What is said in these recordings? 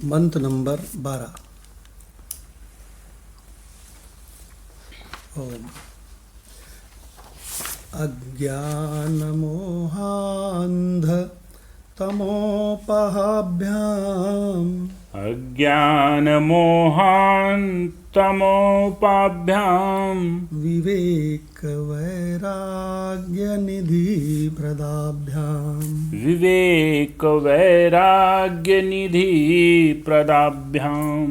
मंत्र नंबर 12। ओम अज्ञानमोहान्ध तमोपहाभ्याम अज्ञानमोहान्तमोपाभ्यां विवेक वैराग्य निधि प्रदाभ्याम विवेकवैराग्यनिधि प्रदाभ्यां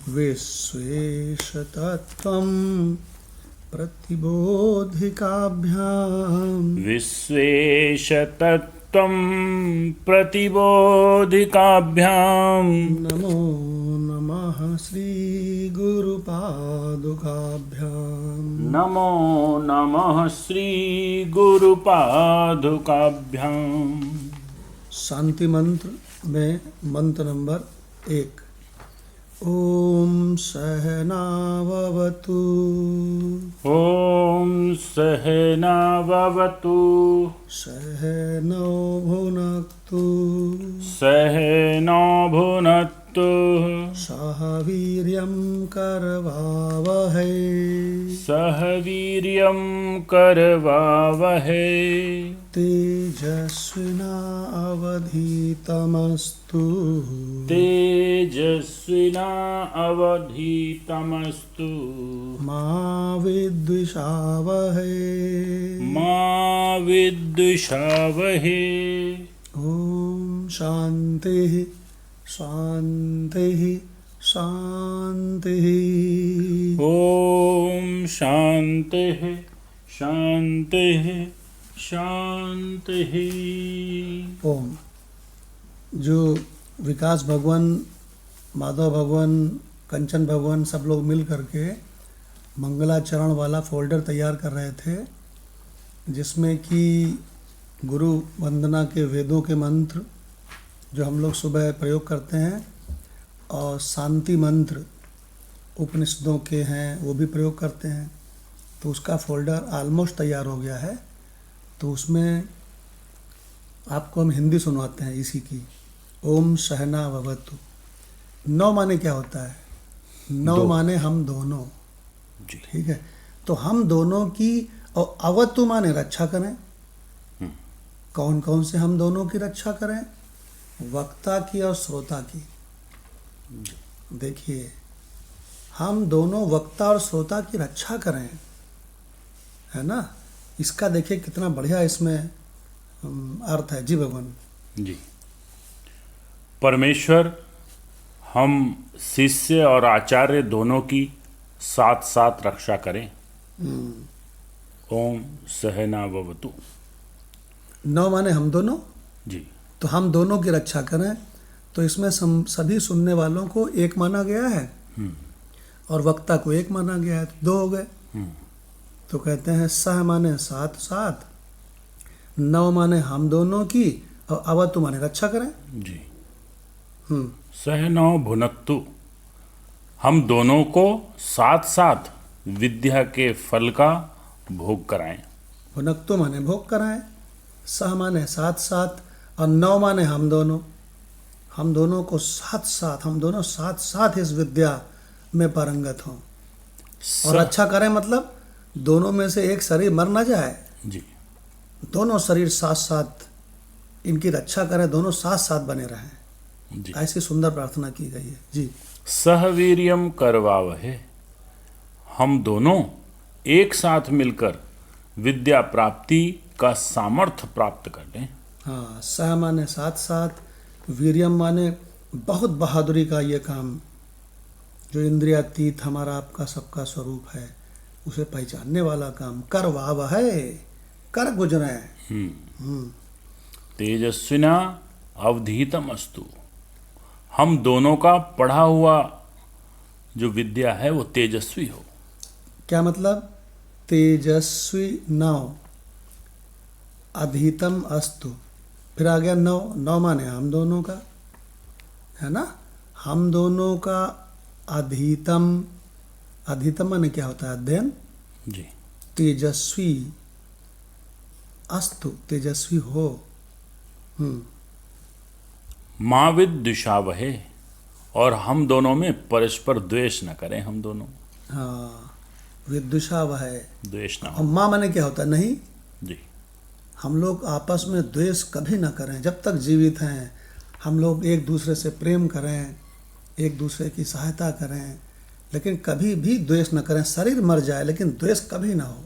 विश्वेश तत्त्वं प्रतिबोधिकाभ्याम विश्वेशतत्त्वं प्रतिबोधिकाभ्यां नमो नमः श्री गुरुपादुकाभ्याम नमो नमः श्रीगुरुपादुकाभ्यां। शांति मंत्र में मंत्र नंबर 1। ओम सहनाववतु ॐ सहनाववतु सहनौ भुनक्तु सहनौ भुनक्तु सह वीर्यं करवावहै सह वीर्यं करवावहै तेजस्विनावधीतमस्तु तेजस्विना अवधीतमस्तु मा विद्विषावहै मा विद्विषावहै। ओम शांति शांति शांति। ॐ शान्तिः शान्तिः शान्तिः। ओम जो विकास भगवान, माधव भगवान, कंचन भगवान सब लोग मिल करके मंगलाचरण वाला फोल्डर तैयार कर रहे थे, जिसमें कि गुरु वंदना के वेदों के मंत्र जो हम लोग सुबह प्रयोग करते हैं और शांति मंत्र उपनिषदों के हैं वो भी प्रयोग करते हैं। तो उसका फोल्डर ऑलमोस्ट तैयार हो गया है। तो उसमें आपको हम हिंदी सुनवाते हैं इसी की। ओम सहना भवतु। नौ माने क्या होता है? नौ दो। माने हम दोनों। जी। ठीक है, तो हम दोनों की, और अवतु माने रक्षा करें। कौन कौन से हम दोनों की रक्षा करें? वक्ता की और श्रोता की। देखिए, हम दोनों वक्ता और श्रोता की रक्षा करें, है ना। इसका देखिए कितना बढ़िया इसमें अर्थ है। जी भगवान। जी। परमेश्वर हम शिष्य और आचार्य दोनों की साथ साथ रक्षा करें। ओम सहना भवतु। नौ माने हम दोनों, जी। तो हम दोनों की रक्षा करें। तो इसमें सभी सुनने वालों को एक माना गया है और वक्ता को एक माना गया है, तो दो हो गए। तो कहते हैं सह माने साथ साथ, नौ माने हम दोनों की, और अवतु माने रक्षा करें। जी। हम्म सहनौ भुनक्तु, हम दोनों को साथ साथ विद्या के फल का भोग कराएं। भुनक्तु माने भोग कराएं, सह माने साथ साथ, और नौ माने हम दोनों। हम दोनों को साथ साथ, हम दोनों साथ साथ इस विद्या में पारंगत हों। और रक्षा करें मतलब दोनों में से एक शरीर मर ना जाए, जी। दोनों शरीर साथ साथ इनकी रक्षा करें, दोनों साथ साथ बने रहें। जी। ऐसी सुंदर प्रार्थना की गई है। जी। सहवीर्यम करवावहे, हम दोनों एक साथ मिलकर विद्या प्राप्ति का सामर्थ्य प्राप्त कर लें। हाँ, सह माने साथ साथ, वीर्यम माने बहुत बहादुरी का ये काम, जो इंद्रियातीत हमारा आपका सबका स्वरूप है उसे पहचानने वाला काम। करवाव है, कर गुजरे। तेजस्विना अवधीतमस्तु, हम दोनों का पढ़ा हुआ जो विद्या है वो तेजस्वी हो। क्या मतलब? तेजस्वी नौ, अधीतम अस्तु, फिर आ गया नौ। नौ माने हम दोनों का, है ना। हम दोनों का अधीतम, अधीतम माने क्या होता है? अध्ययन। जी। तेजस्वी अस्तु, तेजस्वी हो। माविद्विषावहे, और हम दोनों में परस्पर द्वेष न करें, हम दोनों हाँ, विद्विषा वह है। द्वेष ना और हो। माँ माने क्या होता है? नहीं, जी हम लोग आपस में द्वेष कभी ना करें। जब तक जीवित हैं हम लोग एक दूसरे से प्रेम करें, एक दूसरे की सहायता करें, लेकिन कभी भी द्वेष न करें। शरीर मर जाए लेकिन द्वेष कभी ना हो।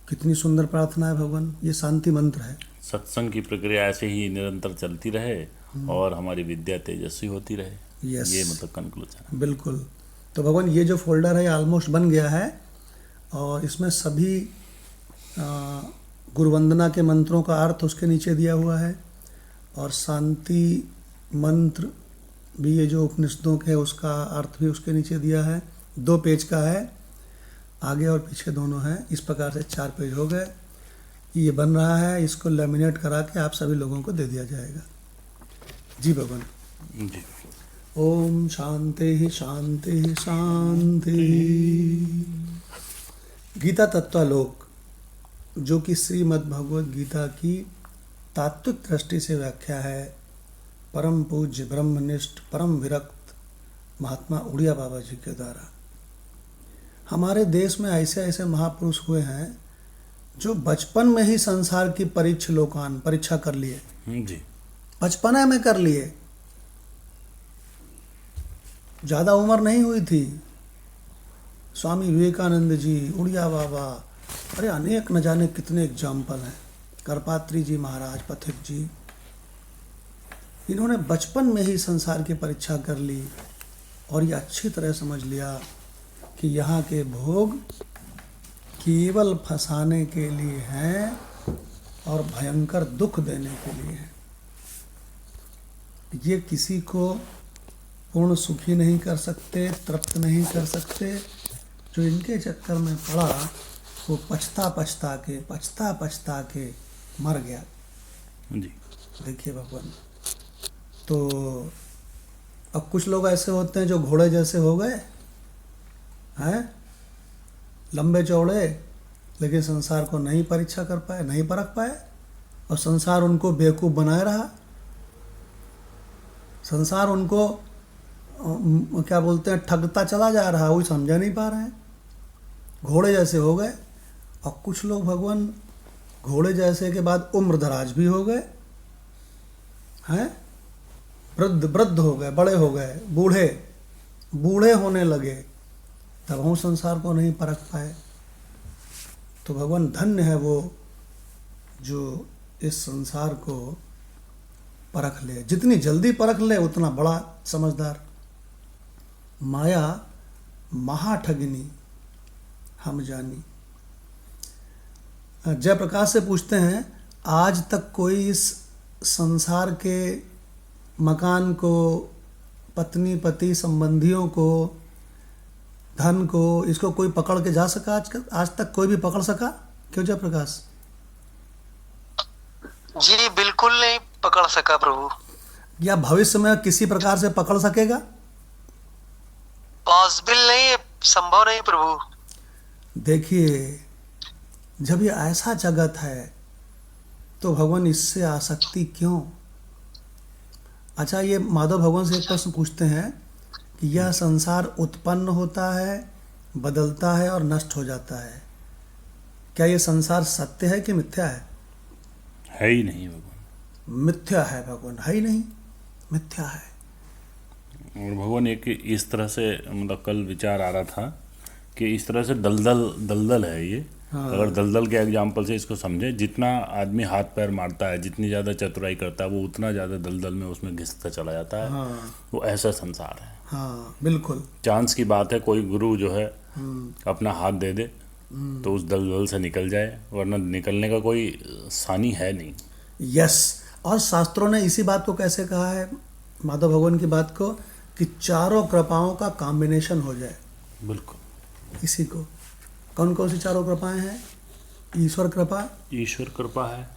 कितनी सुंदर प्रार्थना है भगवान, ये शांति मंत्र है। सत्संग की प्रक्रिया ऐसे ही निरंतर चलती रहे और हमारी विद्या तेजस्वी होती रहे। यस, ये मतलब कंक्लूजन है। बिल्कुल। तो भगवान ये जो फोल्डर है ऑलमोस्ट बन गया है और इसमें सभी गुरुवंदना के मंत्रों का अर्थ उसके नीचे दिया हुआ है और शांति मंत्र भी, ये जो उपनिषदों के उसका अर्थ भी उसके नीचे दिया है। 2 पेज का है, आगे और पीछे दोनों हैं। इस प्रकार से 4 पेज हो गए। ये बन रहा है, इसको लेमिनेट करा के आप सभी लोगों को दे दिया जाएगा। जी भगवान। जी ओम शांति शांति शांति। गीता तत्वालोक, जो कि श्रीमद् भगवद गीता की तात्विक दृष्टि से व्याख्या है परम पूज्य ब्रह्मनिष्ठ परम विरक्त महात्मा उड़िया बाबा जी के द्वारा। हमारे देश में ऐसे ऐसे महापुरुष हुए हैं जो बचपन में ही संसार की परीक्षा कर लिए। जी बचपना में कर लिए, ज़्यादा उम्र नहीं हुई थी। स्वामी विवेकानंद जी, उड़िया बाबा, अरे अनेक न जाने कितने एग्जाम्पल हैं। करपात्री जी महाराज, पथिक जी, इन्होंने बचपन में ही संसार की परीक्षा कर ली और ये अच्छी तरह समझ लिया कि यहाँ के भोग केवल फंसाने के लिए हैं और भयंकर दुख देने के लिए हैं। ये किसी को पूर्ण सुखी नहीं कर सकते, तृप्त नहीं कर सकते। जो इनके चक्कर में पड़ा वो पछता पछता के मर गया। जी देखिए भगवान। तो अब कुछ लोग ऐसे होते हैं जो घोड़े जैसे हो गए हैं, लंबे चौड़े, लेकिन संसार को नहीं परीक्षा कर पाए, नहीं परख पाए और संसार उनको बेवकूफ़ बनाए रहा। संसार उनको क्या बोलते हैं, ठगता चला जा रहा, वो समझा नहीं पा रहे हैं, घोड़े जैसे हो गए। और कुछ लोग भगवान घोड़े जैसे के बाद उम्र दराज भी हो गए हैं, वृद्ध हो गए, बड़े हो गए, बूढ़े होने लगे, तब हम संसार को नहीं परख पाए। तो भगवान धन्य है वो जो इस संसार को परख ले। जितनी जल्दी परख ले उतना बड़ा समझदार। माया महाठगिनी हम जानी। जयप्रकाश से पूछते हैं, आज तक कोई इस संसार के मकान को, पत्नी पति संबंधियों को, धन को, इसको कोई पकड़ के जा सका? आज तक कोई भी पकड़ सका? क्यों जयप्रकाश? जी बिल्कुल नहीं पकड़ सका प्रभु। या भविष्य में किसी प्रकार से पकड़ सकेगा? पॉसिबल नहीं है, संभव नहीं प्रभु। देखिए, जब ये ऐसा जगत है तो भगवान इससे आसक्ति क्यों? अच्छा, ये माधव भगवान से एक प्रश्न पूछते हैं कि यह संसार उत्पन्न होता है, बदलता है और नष्ट हो जाता है। क्या ये संसार सत्य है कि मिथ्या है? है ही नहीं भगवान। मिथ्या है भगवान, है ही नहीं, मिथ्या है। और भगवान एक इस तरह से, मतलब कल विचार आ रहा था कि इस तरह से दलदल है ये। हाँ। अगर दलदल के एग्जाम्पल से इसको समझे, जितना आदमी हाथ पैर मारता है, जितनी ज़्यादा चतुराई करता है, वो उतना ज़्यादा दलदल में उसमें घिसता चला जाता है। हाँ वो ऐसा संसार है। हाँ बिल्कुल। चांस की बात है कोई गुरु जो है अपना हाथ दे दे तो उस दलदल से निकल जाए, वरना निकलने का कोई सानी है नहीं। यस। और शास्त्रों ने इसी बात को कैसे कहा है, माधव भगवान की बात को, कि चारों कृपाओं का कॉम्बिनेशन हो जाए। बिल्कुल। इसी को कौन कौन सी चारों कृपाएं हैं? ईश्वर कृपा है,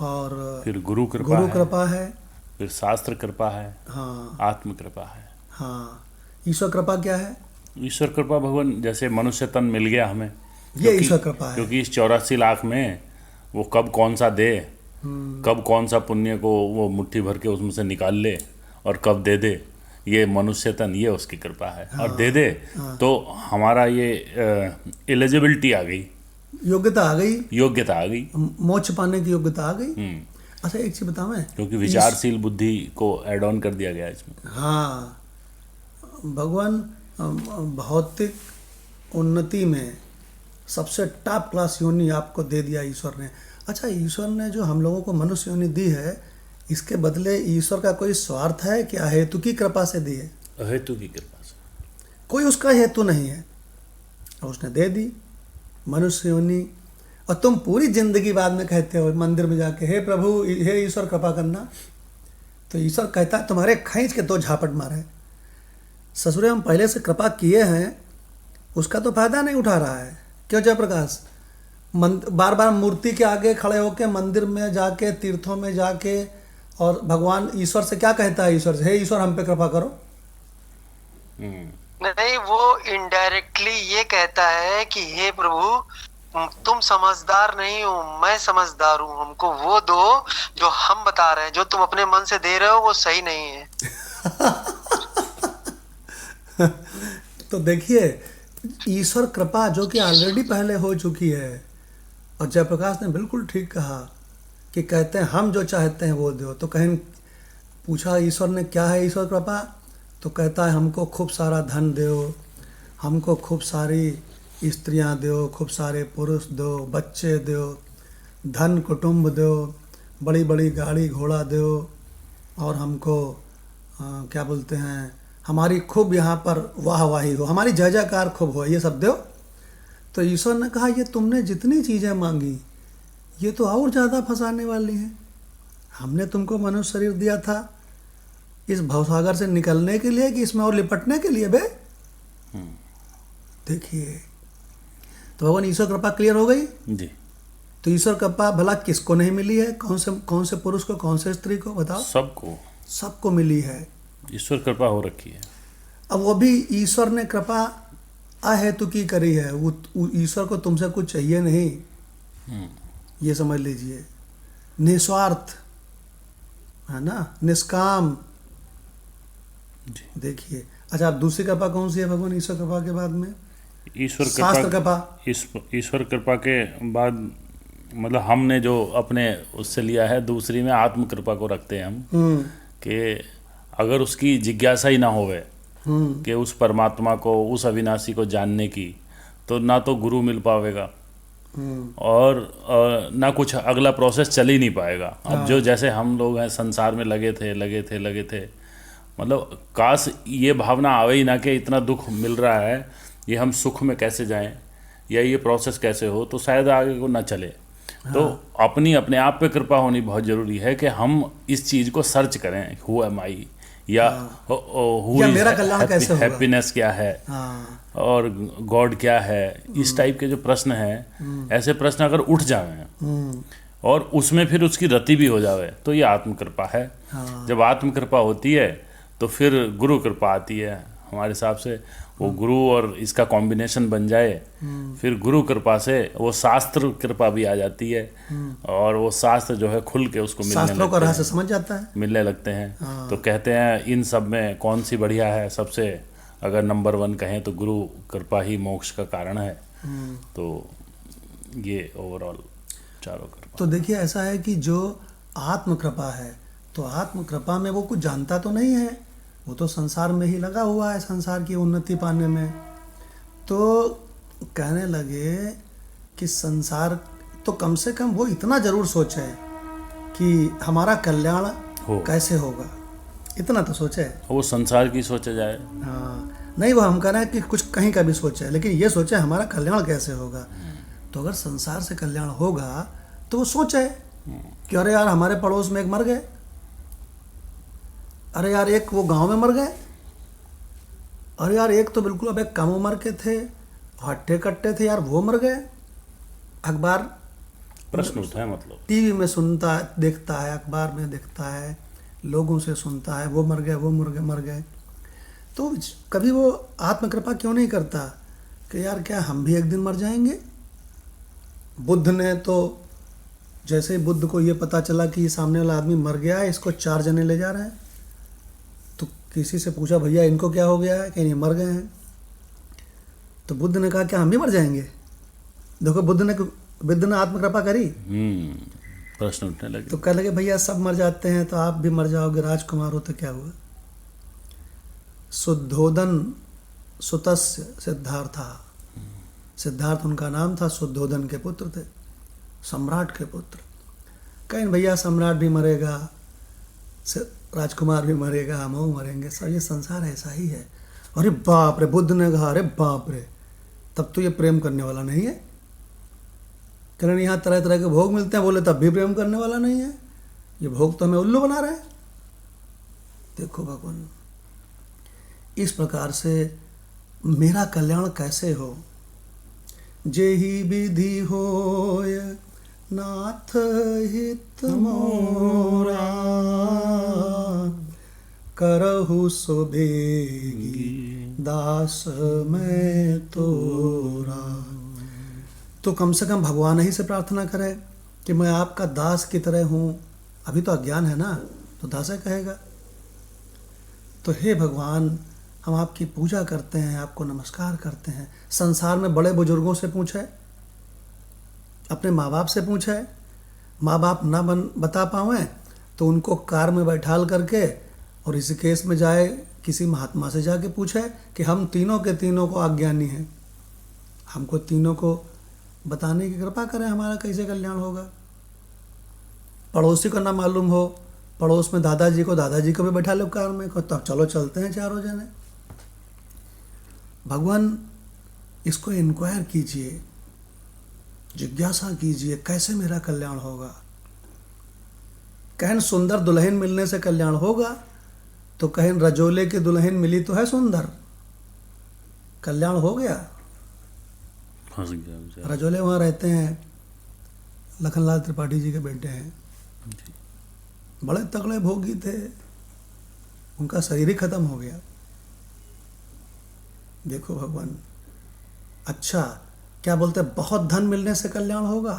और फिर गुरु कृपा है, फिर शास्त्र कृपा है, हाँ, आत्म कृपा है। हाँ। ईश्वर कृपा क्या है? ईश्वर कृपा भगवान, जैसे मनुष्य तन मिल गया हमें, ये ईश्वर कृपा है। क्योंकि इस 84 लाख में वो कब कौन सा दे कब कौन सा पुण्य को वो मुट्ठी भर के उसमें से निकाल ले और कब दे दे, ये मनुष्यतन, ये उसकी कृपा है। और दे दे तो हमारा ये एलिजिबिलिटी आ गई, योग्यता आ गई, योग्यता आ गई, मोक्ष पाने की योग्यता आ गई। अच्छा एक चीज बताऊं मैं, क्योंकि विचारशील बुद्धि को ऐड ऑन कर दिया गया है इसमें। हाँ, भगवान भौतिक उन्नति में सबसे टॉप क्लास योनि आपको दे दिया ईश्वर ने। अच्छा, ईश्वर ने जो हम लोगों को मनुष्य योनि दी है, इसके बदले ईश्वर का कोई स्वार्थ है क्या? हेतु की कृपा से दी है? हेतु की कृपा से, कोई उसका हेतु नहीं है, और उसने दे दी मनुष्य योनि। और तुम पूरी जिंदगी बाद में कहते हो मंदिर में जाके, हे प्रभु, हे ईश्वर कृपा करना, तो ईश्वर कहता है तुम्हारे खींच के दो झापट मारे। ससुरे हम पहले से कृपा किए हैं, उसका तो फायदा नहीं उठा रहा है। क्यों जयप्रकाश? बार बार मूर्ति के आगे खड़े होके, मंदिर में जाके, तीर्थों में जाके, और भगवान ईश्वर से क्या कहता है? ईश्वर से, हे ईश्वर हम पे कृपा करो। नहीं, वो इनडायरेक्टली ये कहता है कि हे प्रभु, तुम समझदार नहीं हो, मैं समझदार हूँ, हमको वो दो जो हम बता रहे हैं, जो तुम अपने मन से दे रहे हो वो सही नहीं है। तो देखिए, ईश्वर कृपा जो कि ऑलरेडी पहले हो चुकी है, और जयप्रकाश ने बिल्कुल ठीक कहा कि कहते हैं हम जो चाहते हैं वो दो। तो कहीं पूछा ईश्वर ने क्या है ईश्वर कृपा, तो कहता है हमको खूब सारा धन दो, हमको खूब सारी स्त्रियां दो, खूब सारे पुरुष दो, बच्चे दो, धन कुटुंब दो, बड़ी बड़ी गाड़ी घोड़ा दो, और हमको क्या बोलते हैं, हमारी खूब यहाँ पर वाहवाही हो, हमारी जय जयकार खूब हो, ये सब दो। तो ईश्वर ने कहा ये तुमने जितनी चीज़ें मांगी, ये तो और ज़्यादा फंसाने वाली हैं। हमने तुमको मनुष्य शरीर दिया था इस भवसागर से निकलने के लिए, कि इसमें और लिपटने के लिए बे? देखिए, तो भगवान ईश्वर कृपा क्लियर हो गई जी। तो ईश्वर कृपा भला किसको नहीं मिली है? कौन से पुरुष को, कौन से स्त्री को? बताओ। सबको, सबको मिली है। ईश्वर कृपा हो रखी है। अब वो भी ईश्वर ने कृपा अहेतु की करी है। वो ईश्वर को तुमसे कुछ चाहिए नहीं, ये समझ लीजिए, निस्वार्थ है ना, निष्काम। देखिए, अच्छा, अब दूसरी कृपा कौन सी है भगवान ईश्वर कृपा के बाद में? ईश्वर शास्त्र कृपा। ईश्वर कृपा के बाद मतलब हमने जो अपने उससे लिया है, दूसरी में आत्म कृपा को रखते हैं हम, कि अगर उसकी जिज्ञासा ही ना होवे कि उस परमात्मा को, उस अविनाशी को जानने की, तो ना तो गुरु मिल पावेगा और ना कुछ अगला प्रोसेस चल ही नहीं पाएगा। अब जो जैसे हम लोग हैं संसार में लगे थे, मतलब काश ये भावना आवे ही ना कि इतना दुख मिल रहा है, ये हम सुख में कैसे जाएं, या ये प्रोसेस कैसे हो, तो शायद आगे को ना चले। तो अपने आप पे कृपा होनी बहुत ज़रूरी है कि हम इस चीज़ को सर्च करें, हु एम आई, या मेरा कल्याण कैसे होगा, हैप्पीनेस क्या है, और गॉड क्या है। इस टाइप के जो प्रश्न हैं, ऐसे प्रश्न अगर उठ जावें और उसमें फिर उसकी रति भी हो जावे, तो ये आत्म कृपा है। जब आत्म कृपा होती है तो फिर गुरु कृपा आती है। हमारे हिसाब से वो गुरु और इसका कॉम्बिनेशन बन जाए, फिर गुरु कृपा से वो शास्त्र कृपा भी आ जाती है, और वो शास्त्र जो है खुल के उसको शास्त्रों का रहस्य समझ जाता है, मिलने लगते हैं। तो कहते हैं इन सब में कौन सी बढ़िया है, सबसे अगर नंबर 1 कहें तो गुरु कृपा ही मोक्ष का कारण है। तो ये ओवरऑल चारों कृपा। तो देखिए, ऐसा है कि जो आत्म कृपा है, तो आत्म कृपा में वो कुछ जानता तो नहीं है, वो तो संसार में ही लगा हुआ है, संसार की उन्नति पाने में। तो कहने लगे कि संसार तो कम से कम वो इतना जरूर सोचे कि हमारा कल्याण कैसे होगा, इतना तो सोचे। वो संसार की सोचा जाए, हाँ, नहीं, वो हम कह रहे हैं कि कुछ कहीं का भी सोचे, लेकिन ये सोचे हमारा कल्याण कैसे होगा। तो अगर संसार से कल्याण होगा तो वो सोचे कि अरे यार हमारे पड़ोस में एक मर गए, अरे यार एक वो गांव में मर गए, अरे यार एक तो बिल्कुल अब एक कम उम्र के थे, हट्टे कट्टे थे यार, वो मर गए। अखबार प्रश्न उठा है, मतलब टीवी में सुनता देखता है, अखबार में देखता है, लोगों से सुनता है, वो मर गए, वो मर गए। तो कभी वो आत्मकृपा क्यों नहीं करता कि यार क्या हम भी एक दिन मर जाएंगे? बुद्ध ने तो जैसे ही बुद्ध को ये पता चला कि ये सामने वाला आदमी मर गया है, इसको 4 जने ले जा रहे हैं, तो किसी से पूछा भैया इनको क्या हो गया है, कि ये मर गए हैं। तो बुद्ध ने कहा क्या हम भी मर जाएंगे? देखो बुद्ध ने आत्मकृपा करी। प्रश्न उठने लगे। तो कह लगे भैया सब मर जाते हैं तो आप भी मर जाओगे, राजकुमार हो तो क्या हुआ। शुद्धोदन सुतस्य सिद्धार्था, सिद्धार्थ उनका नाम था, शुद्धोदन के पुत्र थे, सम्राट के पुत्र। कहीं भैया सम्राट भी मरेगा, राजकुमार भी मरेगा, हम मरेंगे, सब ये संसार ऐसा ही है। अरे बाप रे, बुद्ध ने कहा अरे बाप रे, तब तो ये प्रेम करने वाला नहीं है। करण यहाँ तरह तरह के भोग मिलते हैं, बोले तब भी प्रेम करने वाला नहीं है, ये भोग तो हमें उल्लू बना रहे हैं। देखो भगवान, इस प्रकार से मेरा कल्याण कैसे हो। जेहि विधि होय नाथ हित मोरा, करहु सुबेगी दास मैं तोरा। तो कम से कम भगवान ही से प्रार्थना करे कि मैं आपका दास की तरह हूँ। अभी तो अज्ञान है ना, तो दास कहेगा। तो हे भगवान, हम आपकी पूजा करते हैं, आपको नमस्कार करते हैं। संसार में बड़े बुजुर्गों से पूछे, अपने माँ बाप से पूछे, माँ बाप ना बता पावें तो उनको कार में बैठाल करके और इस केस में जाए किसी महात्मा से जाके पूछे कि हम तीनों के तीनों को अज्ञानी हैं, हमको तीनों को बताने की कृपा करें, हमारा कैसे कल्याण होगा। पड़ोसी को ना मालूम हो, पड़ोस में दादाजी को भी बैठा लो कार में, तब चलो चलते हैं चारों जने। भगवान, इसको इंक्वायर कीजिए, जिज्ञासा कीजिए, कैसे मेरा कल्याण होगा। कहें सुंदर दुल्हन मिलने से कल्याण होगा, तो कहें रजोले की दुल्हन मिली तो है सुंदर, कल्याण हो गया। फंस गया। रजोले वहाँ रहते हैं, लखनलाल त्रिपाठी जी के बेटे हैं, बड़े तगड़े भोगी थे, उनका शरीर ही खत्म हो गया। देखो भगवान, अच्छा क्या बोलते हैं, बहुत धन मिलने से कल्याण होगा।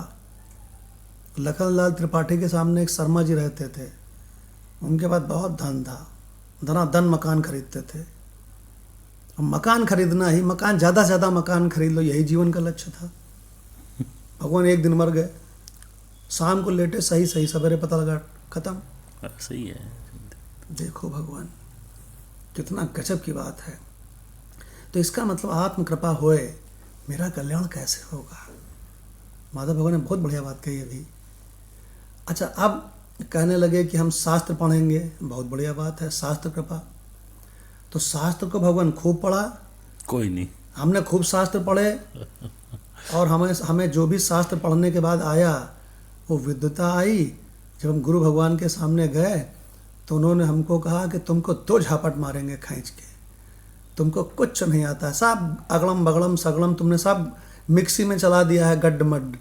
लखनलाल त्रिपाठी के सामने एक शर्मा जी रहते थे, उनके पास बहुत धन था, धनाधन मकान खरीदते थे। मकान खरीदना ही, मकान ज़्यादा से ज़्यादा मकान खरीद लो, यही जीवन का लक्ष्य था। भगवान एक दिन मर गए, शाम को लेटे, सही सवेरे पता लगा खत्म। सही है। देखो भगवान, कितना गजब की बात है। तो इसका मतलब आत्म कृपा होए, मेरा कल्याण कैसे होगा। माधव भगवान ने बहुत बढ़िया बात कही अभी। अच्छा, अब कहने लगे कि हम शास्त्र पढ़ेंगे, बहुत बढ़िया बात है, शास्त्र कृपा। तो शास्त्र को भगवान खूब पढ़ा, कोई नहीं, हमने खूब शास्त्र पढ़े, और हमें जो भी शास्त्र पढ़ने के बाद आया वो विद्वता आई। जब हम गुरु भगवान के सामने गए तो उन्होंने हमको कहा कि तुमको 2 झापट मारेंगे खींच के, तुमको कुछ नहीं आता, सब अगड़म बगड़म सगड़म तुमने सब मिक्सी में चला दिया है, गड्ड मड्ड,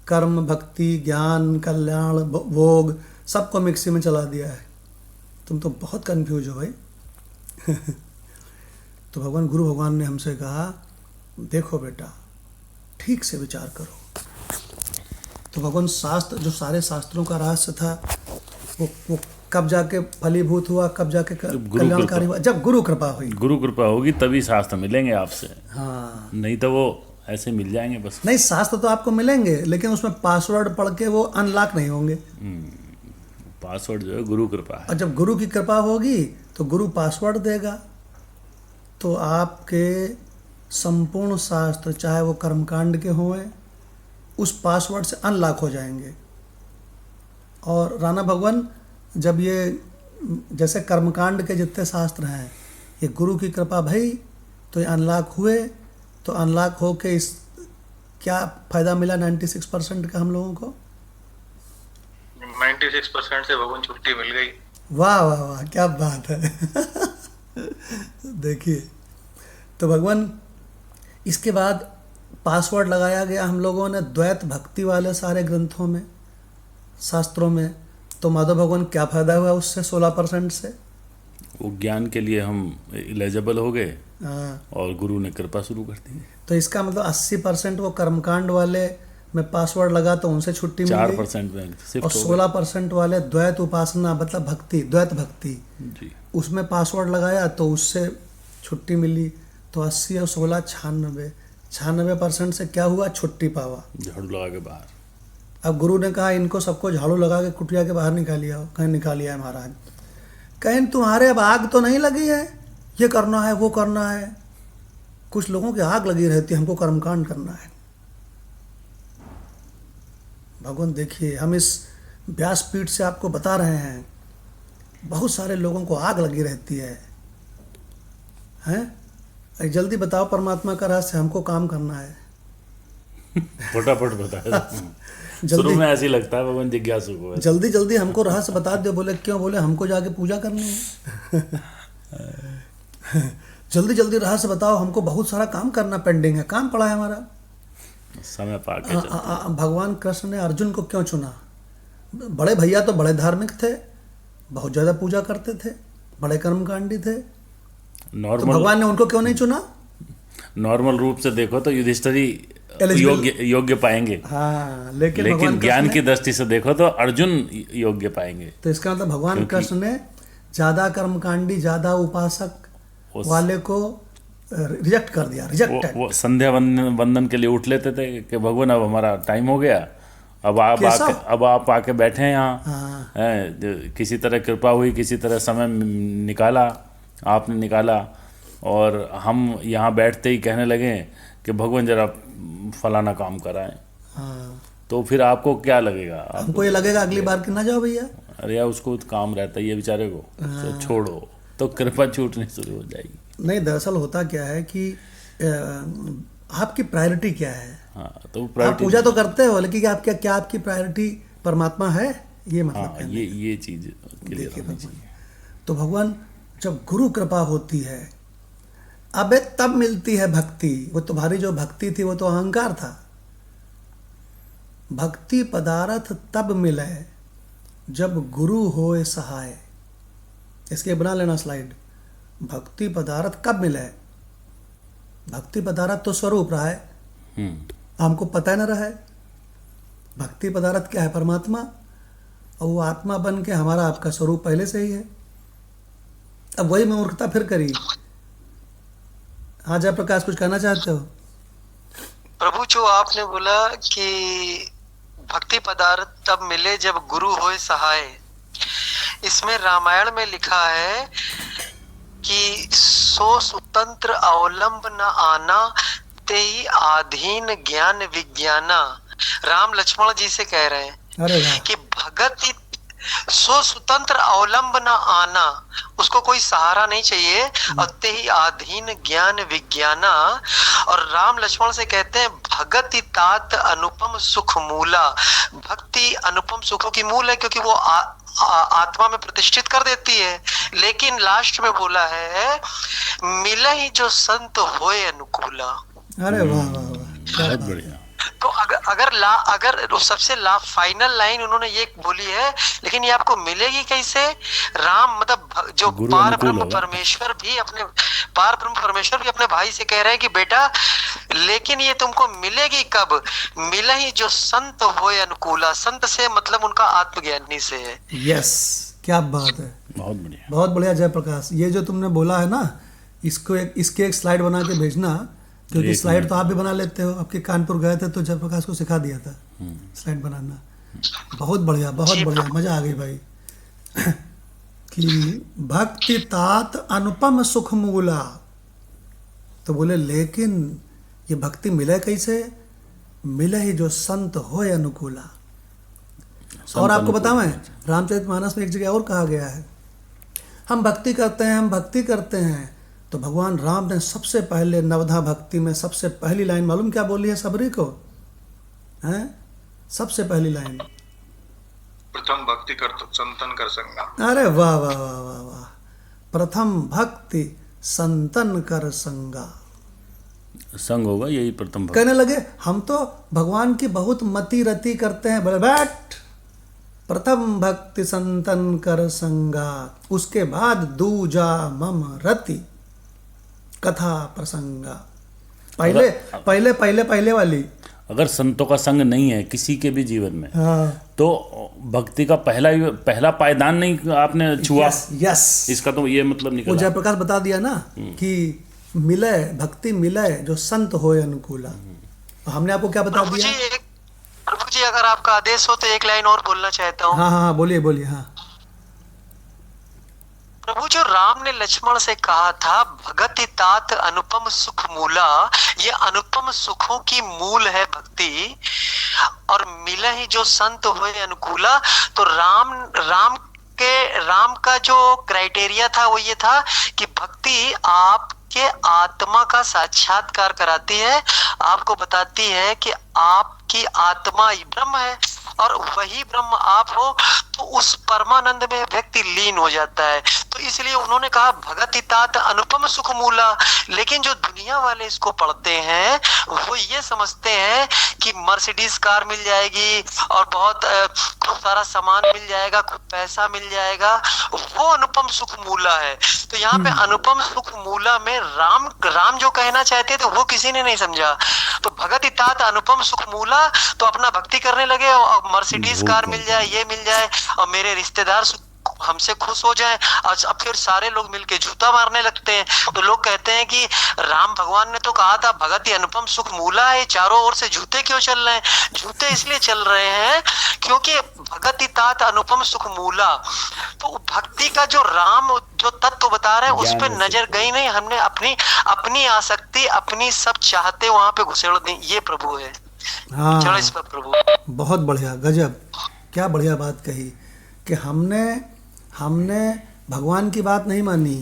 कर्म भक्ति ज्ञान कल्याण भोग सबको मिक्सी में चला दिया है, तुम तो बहुत कन्फ्यूज हो भाई। तो गुरु भगवान ने हमसे कहा, देखो बेटा ठीक से विचार करो। तो भगवान शास्त्र, जो सारे शास्त्रों का रहस्य था, वो कब जाके फलीभूत हुआ, कब जाके कल्याणकारी हुआ, जब गुरु कृपा हुई। गुरु कृपा होगी तभी शास्त्र मिलेंगे आपसे। हाँ, नहीं तो वो ऐसे मिल जाएंगे बस। नहीं, शास्त्र तो आपको मिलेंगे, लेकिन उसमें पासवर्ड पढ़ के वो अनलॉक नहीं होंगे। पासवर्ड जो है गुरु कृपा है। और जब गुरु की कृपा होगी तो गुरु पासवर्ड देगा, तो आपके संपूर्ण शास्त्र, चाहे वो कर्मकांड के हों, उस पासवर्ड से अनलॉक हो जाएंगे। और राणा भगवान, जब ये जैसे कर्मकांड के जितने शास्त्र हैं, ये गुरु की कृपा भई तो ये अनलॉक हुए, तो अनलॉक हो के इस क्या फ़ायदा मिला 96% का हम लोगों को? 96% से भगवान छुट्टी मिल गई। वाह वाह वाह, क्या बात है। देखिए, तो भगवान, इसके बाद पासवर्ड लगाया गया हम लोगों ने द्वैत भक्ति वाले सारे ग्रंथों में, शास्त्रों में। तो माधव भगवान क्या फ़ायदा हुआ उससे 16% से? वो ज्ञान के लिए हम एलिजिबल हो गए। हाँ, और गुरु ने कृपा शुरू कर दी। तो इसका मतलब 80% वो कर्मकांड वाले में पासवर्ड लगा तो उनसे छुट्टी मिली। 4% में और शिफ्ट हो 16% वाले द्वैत उपासना मतलब भक्ति, द्वैत भक्ति, गए। जी, उसमें पासवर्ड लगाया तो उससे छुट्टी मिली। तो 80 और 16 96% से क्या हुआ, छुट्टी पावा। झाड़ू लगा के बाहर। अब गुरु ने कहा इनको सबको झाड़ू लगा के कुटिया के बाहर निकालिया हो। कहीं निकालिया है महाराज? कहीं तुम्हारे अब आग तो नहीं लगी है, ये करना है वो करना है। कुछ लोगों की आग लगी रहती है, हमको कर्मकांड करना है। भगवान देखिए, हम इस व्यासपीठ से आपको बता रहे हैं, बहुत सारे लोगों को आग लगी रहती है, हैं? जल्दी बताओ परमात्मा का रहस्य, हमको काम करना है। फटाफट बताया। शुरू जल्दी में ऐसे ही लगता है भगवान जिज्ञासु को। जल्दी जल्दी हमको रहस्य बता दो। बोले क्यों? बोले हमको जाके पूजा करनी है। जल्दी जल्दी रहस्य बताओ, हमको बहुत सारा काम करना पेंडिंग है, काम पड़ा है हमारा। समय पाके भगवान कृष्ण ने अर्जुन को क्यों चुना? बड़े भैया तो बड़े धार्मिक थे, बहुत ज़्यादा पूजा करते थे, बड़े कर्मकांडी थे, तो नॉर्मल भगवान ने उनको क्यों नहीं चुना? नॉर्मल रूप से देखो तो युधिष्ठिर योग्य पाएंगे। हाँ, लेकिन लेकिन भगवान ज्ञान कृष्ण की दृष्टि से देखो तो अर्जुन योग्य पाएंगे। तो इसका मतलब भगवान कृष्ण ने ज़्यादा कर्मकांडी, ज़्यादा उपासक वाले को रिजेक्ट कर दिया, रिजेक्टेड। वो संध्या वंदन के लिए उठ लेते थे कि भगवान अब हमारा टाइम हो गया, अब आप आके बैठे हैं यहाँ। हाँ। किसी तरह कृपा हुई, किसी तरह समय निकाला, आपने निकाला, और हम यहाँ बैठते ही कहने लगे कि भगवान जरा फलाना काम कराएं। हाँ, तो फिर आपको क्या लगेगा? हमको ये लगेगा अगली बार कि ना जाओ भैया। अरे यार, उसको तो काम रहता है ये बेचारे को, तो छोड़ो, तो कृपा छूटनी शुरू हो जाएगी। नहीं, दरअसल होता क्या है कि आपकी प्रायोरिटी क्या है? हाँ, तो आप प्रायोरिटी। पूजा तो करते हो, लेकिन आप क्या आपकी प्रायोरिटी परमात्मा है? ये मतलब हाँ, कहने का। ये चीज क्लियर देखिए होनी भगवान, चाहिए। तो भगवान जब गुरु कृपा होती है, अबे तब मिलती है भक्ति। वो तुम्हारी जो भक्ति थी वो तो अहंकार था। भक्ति पदार्थ तब मिले जब गुरु होए सहाय। इसके बना लेना स्लाइड। भक्ति पदार्थ कब मिले? भक्ति पदार्थ तो स्वरूप रहा है, हमको पता न रहा है। भक्ति पदार्थ क्या है? परमात्मा। और वो आत्मा बन के हमारा आपका स्वरूप पहले से ही है। अब वही मूर्खता फिर करी। हाँ जयप्रकाश, कुछ कहना चाहते हो? प्रभु, जो आपने बोला कि भक्ति पदार्थ तब मिले जब गुरु होए सहाय, इसमें रामायण में लिखा है कि सो स्वतंत्र अवलंब न आना, ते ही आधीन ज्ञान विज्ञाना। राम लक्ष्मण जी से कह रहे हैं। अरे वाह। कि भगत सो स्वतंत्र अवलंब न आना, उसको कोई सहारा नहीं चाहिए, और ते ही आधीन ज्ञान विज्ञाना। और राम लक्ष्मण से कहते हैं भगति तात अनुपम सुख मूला। भक्ति अनुपम सुखों की मूल है, क्योंकि वो आत्मा में प्रतिष्ठित कर देती है। लेकिन लास्ट में बोला है मिला ही जो संत होए अनुकूला। अरे वाह वाह वाह, बहुत बढ़िया। तो अगर सबसे फाइनल लाइन उन्होंने ये बोली है, लेकिन ये आपको मिलेगी कैसे? राम मतलब जो पार ब्रह्म परमेश्वर भी अपने भाई से कह रहे हैं कि बेटा, लेकिन ये तुमको मिलेगी कब? मिला ही जो संत होए अनुकूला। संत से मतलब उनका आत्मज्ञानी से है। यस, क्या बात है, बहुत बढ़िया, बहुत बढ़िया जयप्रकाश। ये जो तुमने बोला है ना, इसके एक स्लाइड बना के भेजना, क्योंकि स्लाइड तो आप भी बना लेते हो। आपके कानपुर गए थे तो जयप्रकाश को सिखा दिया था स्लाइड बनाना। बहुत बढ़िया, बहुत बढ़िया, मजा आ गई भाई। कि भक्ति तात अनुपम सुख मूला। तो बोले लेकिन ये भक्ति मिले कैसे? मिले ही जो संत होए अनुकूला। और आपको बताएं, रामचरितमानस में एक जगह और कहा गया है, हम भक्ति करते हैं, हम भक्ति करते हैं। तो भगवान राम ने सबसे पहले नवधा भक्ति में सबसे पहली लाइन मालूम क्या बोली है सबरी को? हैं? सबसे पहली लाइन, प्रथम भक्ति कर तो संतन कर संगा। अरे वाह वाह वाह वाह वाह। प्रथम भक्ति संतन कर संगा। संग होगा यही प्रथम भक्ति। कहने लगे हम तो भगवान की बहुत मति रति करते हैं। बोले बैठ, प्रथम भक्ति संतन कर संगा, उसके बाद दूजा मम रति कथा प्रसंगा। पहले वाली। अगर संतों का संग नहीं है किसी के भी जीवन में, हाँ, तो भक्ति का पहला पायदान नहीं आपने छुआ। यस, इसका तो ये मतलब वो निकला। जयप्रकाश बता दिया ना कि मिले भक्ति मिले जो संत होए अनुकूला। तो हमने आपको क्या बता प्रभु दिया? जी प्रभु जी, अगर आपका आदेश हो तो एक लाइन और बोलना चाहता हूँ। हाँ हाँ हाँ, बोलिए बोलिए। हाँ, प्रभु, जो राम ने लक्ष्मण से कहा था भगति तात अनुपम सुख मूला, ये अनुपम सुखों की मूल है भक्ति, और मिले ही जो संत हुए अनुकूला। तो राम का जो क्राइटेरिया था वो ये था कि भक्ति आपके आत्मा का साक्षात्कार कराती है, आपको बताती है कि आपकी आत्मा ही ब्रह्म है और वही ब्रह्म आप हो, तो उस परमानंद में व्यक्ति लीन हो जाता है। तो इसलिए उन्होंने कहा भगति तात अनुपम सुख मूला। लेकिन जो दुनिया वाले इसको पढ़ते हैं वो ये समझते हैं कि मर्सिडीज कार मिल जाएगी और बहुत खूब सारा सामान मिल जाएगा, खूब पैसा मिल जाएगा, वो अनुपम सुख मूला है। तो यहाँ पे अनुपम सुख मूला में राम जो कहना चाहते थे वो किसी ने नहीं समझा। तो भगति तात अनुपम सुख मूला, तो अपना भक्ति करने लगे और मर्सिडीज कार मिल जाए, ये मिल जाए और मेरे रिश्तेदार हमसे खुश हो जाए, और अब फिर सारे लोग मिलके जूता मारने लगते हैं। तो लोग कहते हैं कि राम भगवान ने तो कहा था भगति अनुपम सुख मूला है, चारों ओर से जूते क्यों चल रहे हैं? जूते इसलिए चल रहे हैं क्योंकि भगति तात अनुपम सुख मूला। तो भक्ति का जो राम जो तत्व बता रहे हैं उस पर नजर गई नहीं, हमने अपनी आसक्ति, अपनी सब चाहते वहां पे घुसेड़ दी। ये प्रभु है। हाँ, चलो इस पर प्रभु। बहुत बढ़िया, गजब, क्या बढ़िया बात कही कि हमने भगवान की बात नहीं मानी।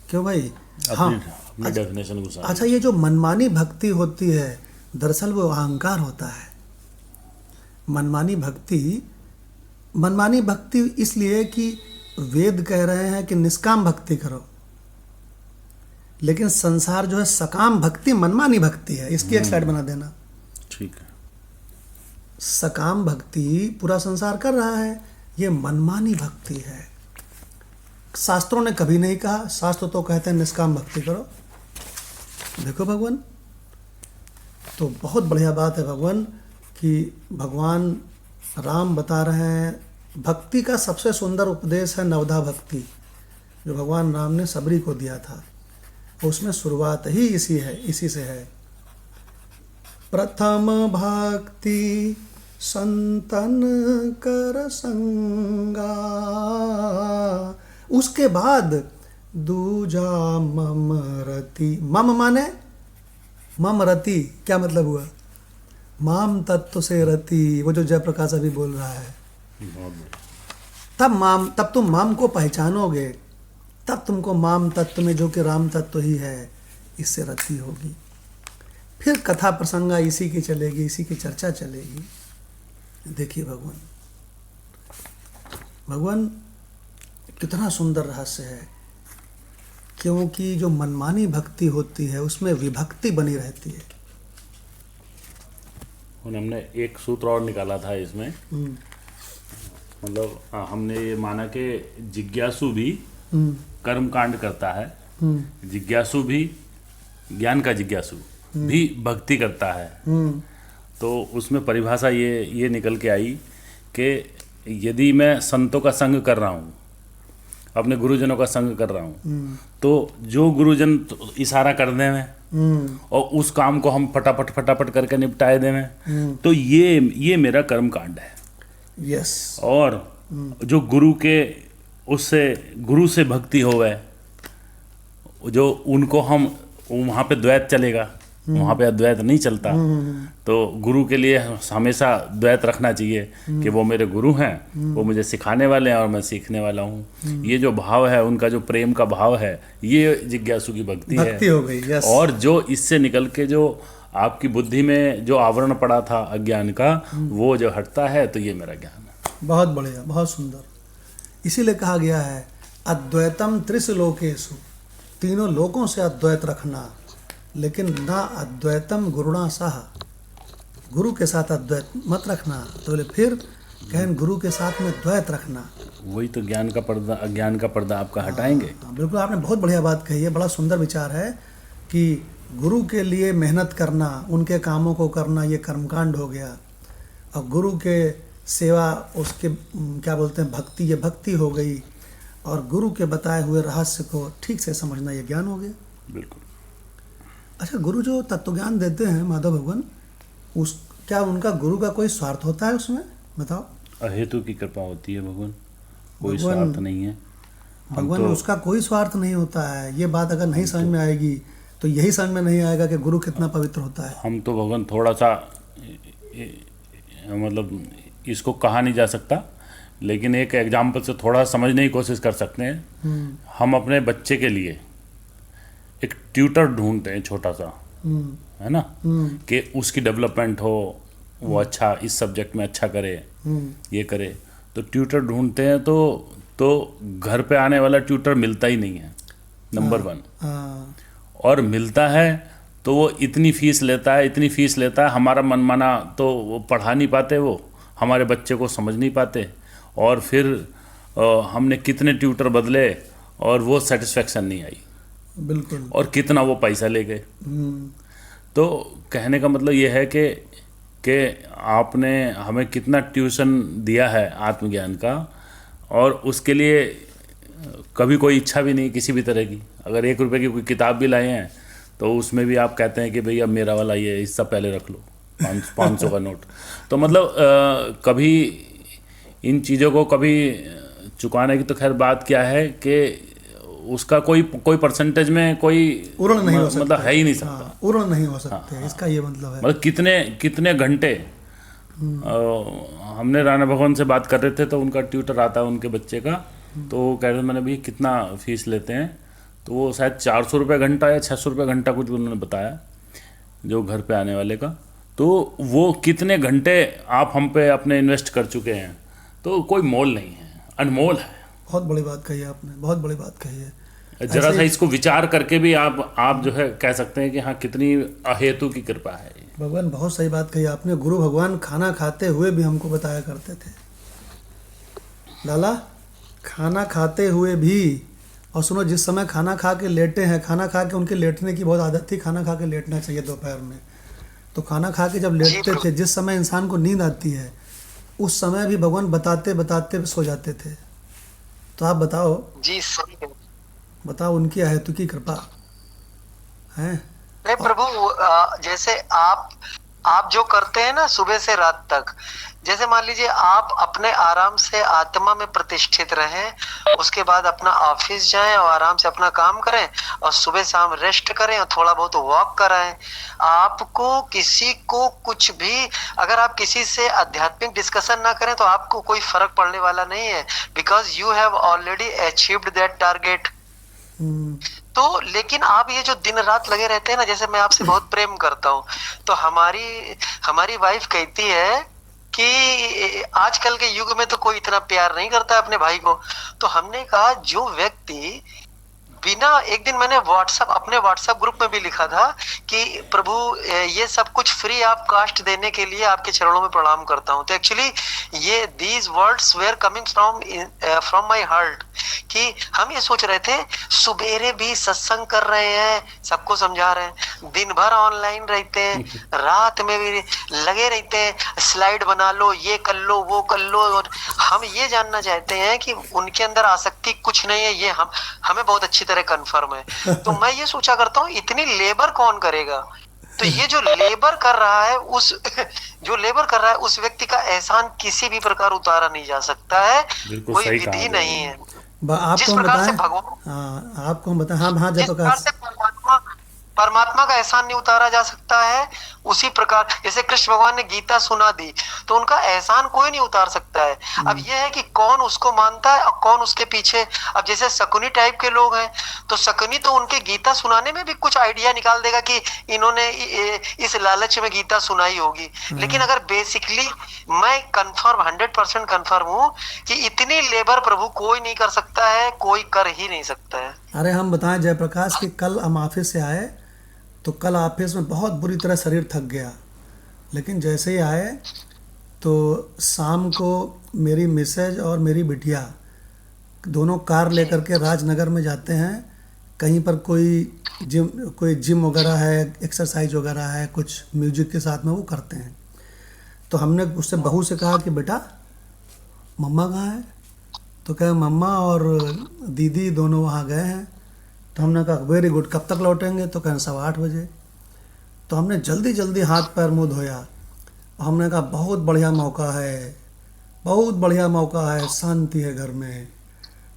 क्यों भाई? हाँ, अपनी डेफिनेशन घुसा। अच्छा, ये जो मनमानी भक्ति होती है दरअसल वो अहंकार होता है। मनमानी भक्ति इसलिए कि वेद कह रहे हैं कि निष्काम भक्ति करो, लेकिन संसार जो है सकाम भक्ति मनमानी भक्ति है। इसकी एक स्लाइड बना देना। ठीक है। सकाम भक्ति पूरा संसार कर रहा है, ये मनमानी भक्ति है। शास्त्रों ने कभी नहीं कहा, शास्त्र तो कहते हैं निष्काम भक्ति करो। देखो भगवान, तो बहुत बढ़िया बात है भगवान कि भगवान राम बता रहे हैं भक्ति का सबसे सुंदर उपदेश है नवधा भक्ति, जो भगवान राम ने सबरी को दिया था। उसमें शुरुआत ही इसी से है। प्रथम भक्ति संतन कर संगा, उसके बाद दूजा मम रति। मम माने मम रति, क्या मतलब हुआ? माम तत्व से रति, वो जो जयप्रकाश अभी बोल रहा है। तब तुम माम को पहचानोगे, तब तुमको माम तत्व में जो कि राम तत्व ही है इससे रति होगी। फिर कथा प्रसंगा इसी की चलेगी, इसी की चर्चा चलेगी। देखिए भगवान कितना सुंदर रहस्य है, क्योंकि जो मनमानी भक्ति होती है उसमें विभक्ति बनी रहती है। हमने एक सूत्र और निकाला था इसमें, मतलब हमने ये माना कि जिज्ञासु भी कर्म कांड करता है, जिज्ञासु भी ज्ञान का जिज्ञासु भी भक्ति करता है। तो उसमें परिभाषा ये निकल के आई कि यदि मैं संतों का संग कर रहा हूँ, अपने गुरुजनों का संग कर रहा हूँ, तो जो गुरुजन इशारा कर दें और उस काम को हम फटाफट करके निपटाए दें, तो ये मेरा कर्म कांड है। यस। और जो गुरु से भक्ति होवे, जो उनको हम वहाँ पे द्वैत चलेगा, वहाँ पे अद्वैत नहीं चलता। तो गुरु के लिए हमेशा द्वैत रखना चाहिए कि वो मेरे गुरु हैं, वो मुझे सिखाने वाले हैं और मैं सीखने वाला हूँ। ये जो भाव है, उनका जो प्रेम का भाव है, ये जिज्ञासु की भक्ति है। हो गई। यस। और जो इससे निकल के जो आपकी बुद्धि में जो आवरण पड़ा था अज्ञान का, वो जो हटता है, तो ये मेरा ज्ञान है। बहुत बढ़िया, बहुत सुंदर। इसीलिए कहा गया है अद्वैतम त्रिश लोकेषु, तीनों लोकों से अद्वैत रखना, लेकिन ना अद्वैतम गुरुणा सह, गुरु के साथ अद्वैत मत रखना। तो बोले फिर कहें गुरु के साथ में द्वैत रखना। वही तो ज्ञान का पर्दा, अज्ञान का पर्दा आपका हटाएंगे। बिल्कुल, आपने बहुत बढ़िया बात कही है। बड़ा सुंदर विचार है कि गुरु के लिए मेहनत करना, उनके कामों को करना, ये कर्मकांड हो गया। और गुरु के सेवा, उसके क्या बोलते हैं, भक्ति, ये भक्ति हो गई। और गुरु के बताए हुए रहस्य को ठीक से समझना, ये ज्ञान हो गया। बिल्कुल। अच्छा, गुरु जो तत्व ज्ञान देते हैं माधव भगवान, उस क्या उनका गुरु का कोई स्वार्थ होता है उसमें, बताओ? अहेतु की कृपा होती है भगवान, कोई भगवान- स्वार्थ नहीं है। भगवान तो- उसका कोई स्वार्थ नहीं होता है। ये बात अगर नहीं समझ में आएगी तो यही समझ में नहीं आएगा कि गुरु कितना पवित्र होता है। हम तो भगवान थोड़ा सा मतलब इसको कहा नहीं जा सकता, लेकिन एक एग्जाम्पल से थोड़ा समझने की कोशिश कर सकते हैं। हम अपने बच्चे के लिए एक ट्यूटर ढूंढते हैं छोटा सा, है ना, कि उसकी डेवलपमेंट हो, वो अच्छा इस सब्जेक्ट में अच्छा करे, ये करे। तो ट्यूटर ढूंढते हैं तो घर पे आने वाला ट्यूटर मिलता ही नहीं है, नंबर 1। हाँ, और मिलता है तो वो इतनी फीस लेता है, हमारा मनमाना, तो वो पढ़ा नहीं पाते, वो हमारे बच्चे को समझ नहीं पाते। और फिर हमने कितने ट्यूटर बदले और वो सेटिस्फेक्शन नहीं आई, बिल्कुल। और कितना वो पैसा ले गए। हम्म, तो कहने का मतलब ये है कि आपने हमें कितना ट्यूशन दिया है आत्मज्ञान का, और उसके लिए कभी कोई इच्छा भी नहीं किसी भी तरह की। अगर 1 रुपये की कोई किताब भी लाए हैं तो उसमें भी आप कहते हैं कि भई अब मेरा वाला ये हिस्सा पहले रख लो, 500 का नोट। तो मतलब कभी इन चीज़ों को कभी चुकाने की तो खैर बात क्या है कि उसका कोई परसेंटेज में कोई उर्ण नहीं हो सकता, मतलब है ही नहीं सकता। हाँ, उर्ण नहीं हो सकते, इसका ये मतलब है। मतलब कितने घंटे हमने राणा भगवान से बात कर रहे थे, तो उनका ट्यूटर आता है उनके बच्चे का, तो वो कह रहे थे मैंने भी कितना फीस लेते हैं, तो वो शायद 400 रुपये घंटा या 600 रुपये घंटा कुछ उन्होंने बताया, जो घर पे आने वाले का। तो वो कितने घंटे आप हम पे अपने इन्वेस्ट कर चुके हैं, तो कोई मोल नहीं है, अनमोल है। बहुत बड़ी बात कही है आपने, बहुत बड़ी बात कही है। जरा सा इसको विचार करके भी आप जो है कह सकते हैं कि हाँ कितनी अहेतु की कृपा है। भगवान बहुत सही बात कही आपने। गुरु भगवान खाना खाते हुए भी हमको बताया करते थे, लाला, खाना खाते हुए भी। और सुनो, जिस समय खाना खा के लेटे हैं, खाना खा के उनके लेटने की बहुत आदत थी, खाना खा के लेटना चाहिए दोपहर में। तो खाना खा के जब लेटते थे, जिस समय इंसान को नींद आती है, उस समय भी भगवान बताते बताते सो जाते थे। तो आप बताओ, जी सही है। बताओ उनकी अहेतु की कृपा है। नहीं प्रभु, जैसे आप जो करते हैं ना सुबह से रात तक, जैसे मान लीजिए आप अपने आराम से आत्मा में प्रतिष्ठित रहें, उसके बाद अपना ऑफिस जाएं और आराम से अपना काम करें, और सुबह शाम रेस्ट करें और थोड़ा बहुत वॉक कराएं। आपको किसी को कुछ भी, अगर आप किसी से आध्यात्मिक डिस्कशन ना करें तो आपको कोई फर्क पड़ने वाला नहीं है, because you have already achieved that target. तो लेकिन आप ये जो दिन रात लगे रहते हैं ना, जैसे मैं आपसे बहुत प्रेम करता हूँ, तो हमारी वाइफ कहती है कि आजकल के युग में तो कोई इतना प्यार नहीं करता अपने भाई को। तो हमने कहा, जो व्यक्ति बिना, एक दिन मैंने अपने व्हाट्सएप ग्रुप में भी लिखा था कि प्रभु ये सब कुछ फ्री आप कास्ट देने के लिए आपके चरणों में प्रणाम करता हूँ। तो एक्चुअली ये these words were coming from my heart, कि हम ये सोच रहे थे सुबेरे भी सत्संग कर रहे हैं, सबको समझा रहे हैं, दिन भर ऑनलाइन रहते हैं, रात में भी लगे रहते हैं, स्लाइड बना लो, ये कर लो, वो कर लो। और हम ये जानना चाहते हैं कि उनके अंदर आसक्ति कुछ नहीं है, ये हमें बहुत अच्छी तरह कंफर्म है। तो मैं ये सोचा करता हूँ, इतनी लेबर कौन करेगा? तो ये जो लेबर कर रहा है उस व्यक्ति का एहसान किसी भी प्रकार उतारा नहीं जा सकता है, कोई विधि नहीं है। आपको हम प्रकार से बताएं, भगवान, हाँ आपको हम बताएं, हाँ जिस प्रकार से परमात्मा का एहसान नहीं उतारा जा सकता है, उसी प्रकार जैसे कृष्ण भगवान ने गीता सुना दी, तो उनका एहसान कोई नहीं उतार सकता है। अब यह है कि कौन उसको मानता है और कौन उसके पीछे। अब जैसे शकुनी टाइप के लोग हैं, तो शकुनी तो उनके गीता सुनाने में भी कुछ आइडिया निकाल देगा कि इन्होंने इस लालच में गीता सुनाई होगी। लेकिन अगर बेसिकली मैं कंफर्म 100% कंफर्म हूँ कि इतनी लेबर प्रभु कोई नहीं कर सकता है, कोई कर ही नहीं सकता है। अरे हम बताएं जयप्रकाश कि कल हम ऑफिस से आए, तो कल ऑफिस में बहुत बुरी तरह शरीर थक गया, लेकिन जैसे ही आए तो शाम को मेरी मिसेज और मेरी बिटिया दोनों कार लेकर के राजनगर में जाते हैं। कहीं पर कोई जिम, कोई जिम वगैरह है, एक्सरसाइज वगैरह है, कुछ म्यूजिक के साथ में वो करते हैं। तो हमने उससे बहू से कहा कि बेटा मम्मा कहाँ है? तो कहे मम्मा और दीदी दोनों वहाँ गए हैं। तो हमने कहा वेरी गुड, कब तक लौटेंगे? तो कहें 8:15 बजे। तो हमने जल्दी जल्दी हाथ पैर मुँह धोया। हमने कहा बहुत बढ़िया मौका है, बहुत बढ़िया मौका है, शांति है घर में,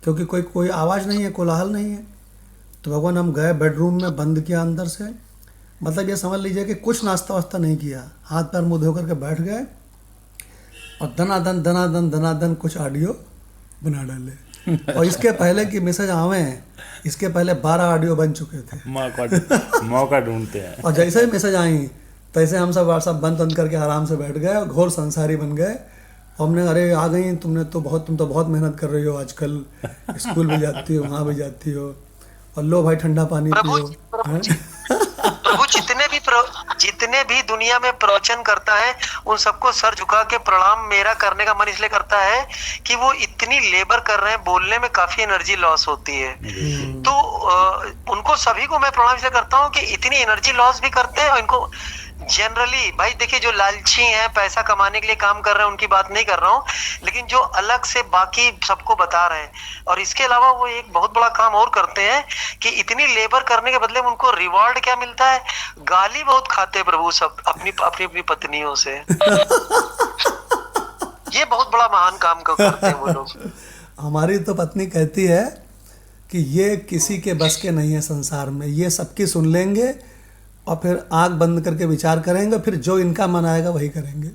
क्योंकि कोई कोई आवाज़ नहीं है, कोलाहल नहीं है। तो भगवान हम गए बेडरूम में, बंद किया अंदर से, मतलब ये समझ लीजिए कि कुछ नाश्ता वास्ता नहीं किया, हाथ पैर मुँह धो करके बैठ गए और दनादन दनादन दनादन कुछ ऑडियो बना डाले। और इसके पहले कि मैसेज आवे हैं, इसके पहले 12 ऑडियो बन चुके थे। मौका ढूंढते हैं। और जैसे ही मैसेज आई तैसे हम सब व्हाट्सअप बंद करके आराम से बैठ गए और घोर संसारी बन गए। और हमने अरे आ गई तुम तो बहुत मेहनत कर रही हो आजकल, स्कूल भी जाती हो, वहाँ भी जाती हो, और लो भाई ठंडा पानी पियो। प्रभु जितने भी दुनिया में प्रवचन करता है उन सबको सर झुका के प्रणाम मेरा करने का मन इसलिए करता है कि वो इतनी लेबर कर रहे हैं, बोलने में काफी एनर्जी लॉस होती है। तो उनको सभी को मैं प्रणाम इसलिए करता हूँ कि इतनी एनर्जी लॉस भी करते हैं। और इनको जनरली भाई देखिए, जो लालची हैं, पैसा कमाने के लिए काम कर रहे हैं, उनकी बात नहीं कर रहा हूँ, लेकिन जो अलग से बाकी सबको बता रहे हैं। और इसके अलावा वो एक बहुत बड़ा काम और करते हैं कि इतनी लेबर करने के बदले में उनको रिवॉर्ड क्या मिलता है? गाली बहुत खाते हैं प्रभु सब अपनी पत्नियों से। ये बहुत बड़ा महान काम करते हैं वो लोग। हमारी तो पत्नी कहती है कि ये किसी के बस के नहीं है संसार में, ये सबकी सुन लेंगे और फिर आंख बंद करके विचार करेंगे, फिर जो इनका मन आएगा वही करेंगे।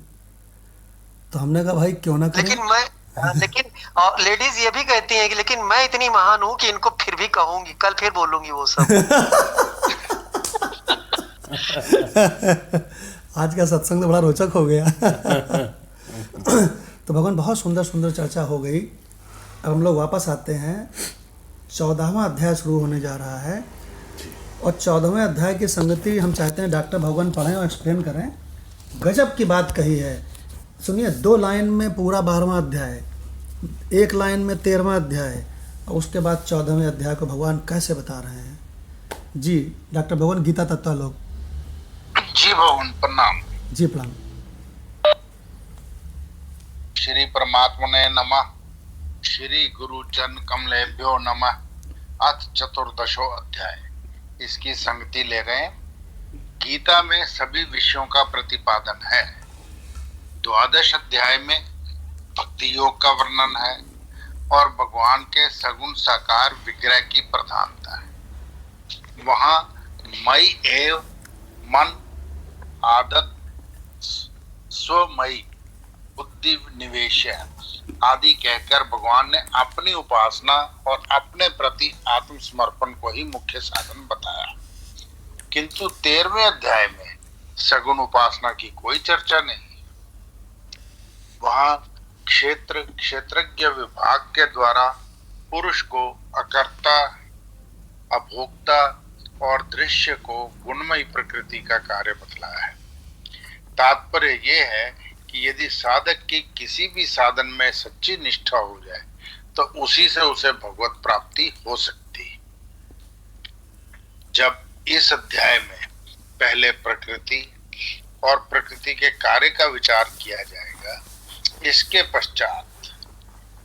तो हमने कहा भाई क्यों ना करें। लेकिन लेडीज ये भी कहती हैं कि लेकिन मैं इतनी महान हूँ कि इनको फिर भी कहूंगी, कल फिर बोलूंगी वो सब। आज का सत्संग तो बड़ा रोचक हो गया। तो भगवान बहुत सुंदर सुंदर चर्चा हो गई। अब हम लोग वापस आते हैं, 14वां अध्याय शुरू होने जा रहा है। और 14वें अध्याय की संगति हम चाहते हैं डॉक्टर भगवान पढ़ें और एक्सप्लेन करें। गजब की बात कही है, सुनिए। 2 लाइन में पूरा 12वां अध्याय, 1 लाइन में 13वां अध्याय, और उसके बाद 14वें अध्याय को भगवान कैसे बता रहे हैं। जी डॉक्टर भगवान, गीता तत्वालोक। जी भगवान प्रणाम। जी प्रणाम। श्री परमात्मने नमः। श्री गुरु चरण कमलेभ्यो नमः। अथ 14वां अध्याय, इसकी संगति ले गए। गीता में सभी विषयों का प्रतिपादन है। 12वें अध्याय में भक्ति योग का वर्णन है और भगवान के सगुण साकार विग्रह की प्रधानता है। वहां मई एव मन, आदत, स्वमयी बुद्धि निवेश आदि कहकर भगवान ने अपनी उपासना और अपने प्रति आत्मसमर्पण को ही मुख्य साधन बताया। किंतु 13वें अध्याय में सगुण उपासना की कोई चर्चा नहीं। वहां क्षेत्रज्ञ विभाग के द्वारा पुरुष को अकर्ता, अभोक्ता और दृश्य को गुणमयी प्रकृति का कार्य बतलाया है। तात्पर्य यह है कि यदि साधक की किसी भी साधन में सच्ची निष्ठा हो जाए तो उसी से उसे भगवत प्राप्ति हो सकती। जब इस अध्याय में पहले प्रकृति और प्रकृति के कार्य का विचार किया जाएगा, इसके पश्चात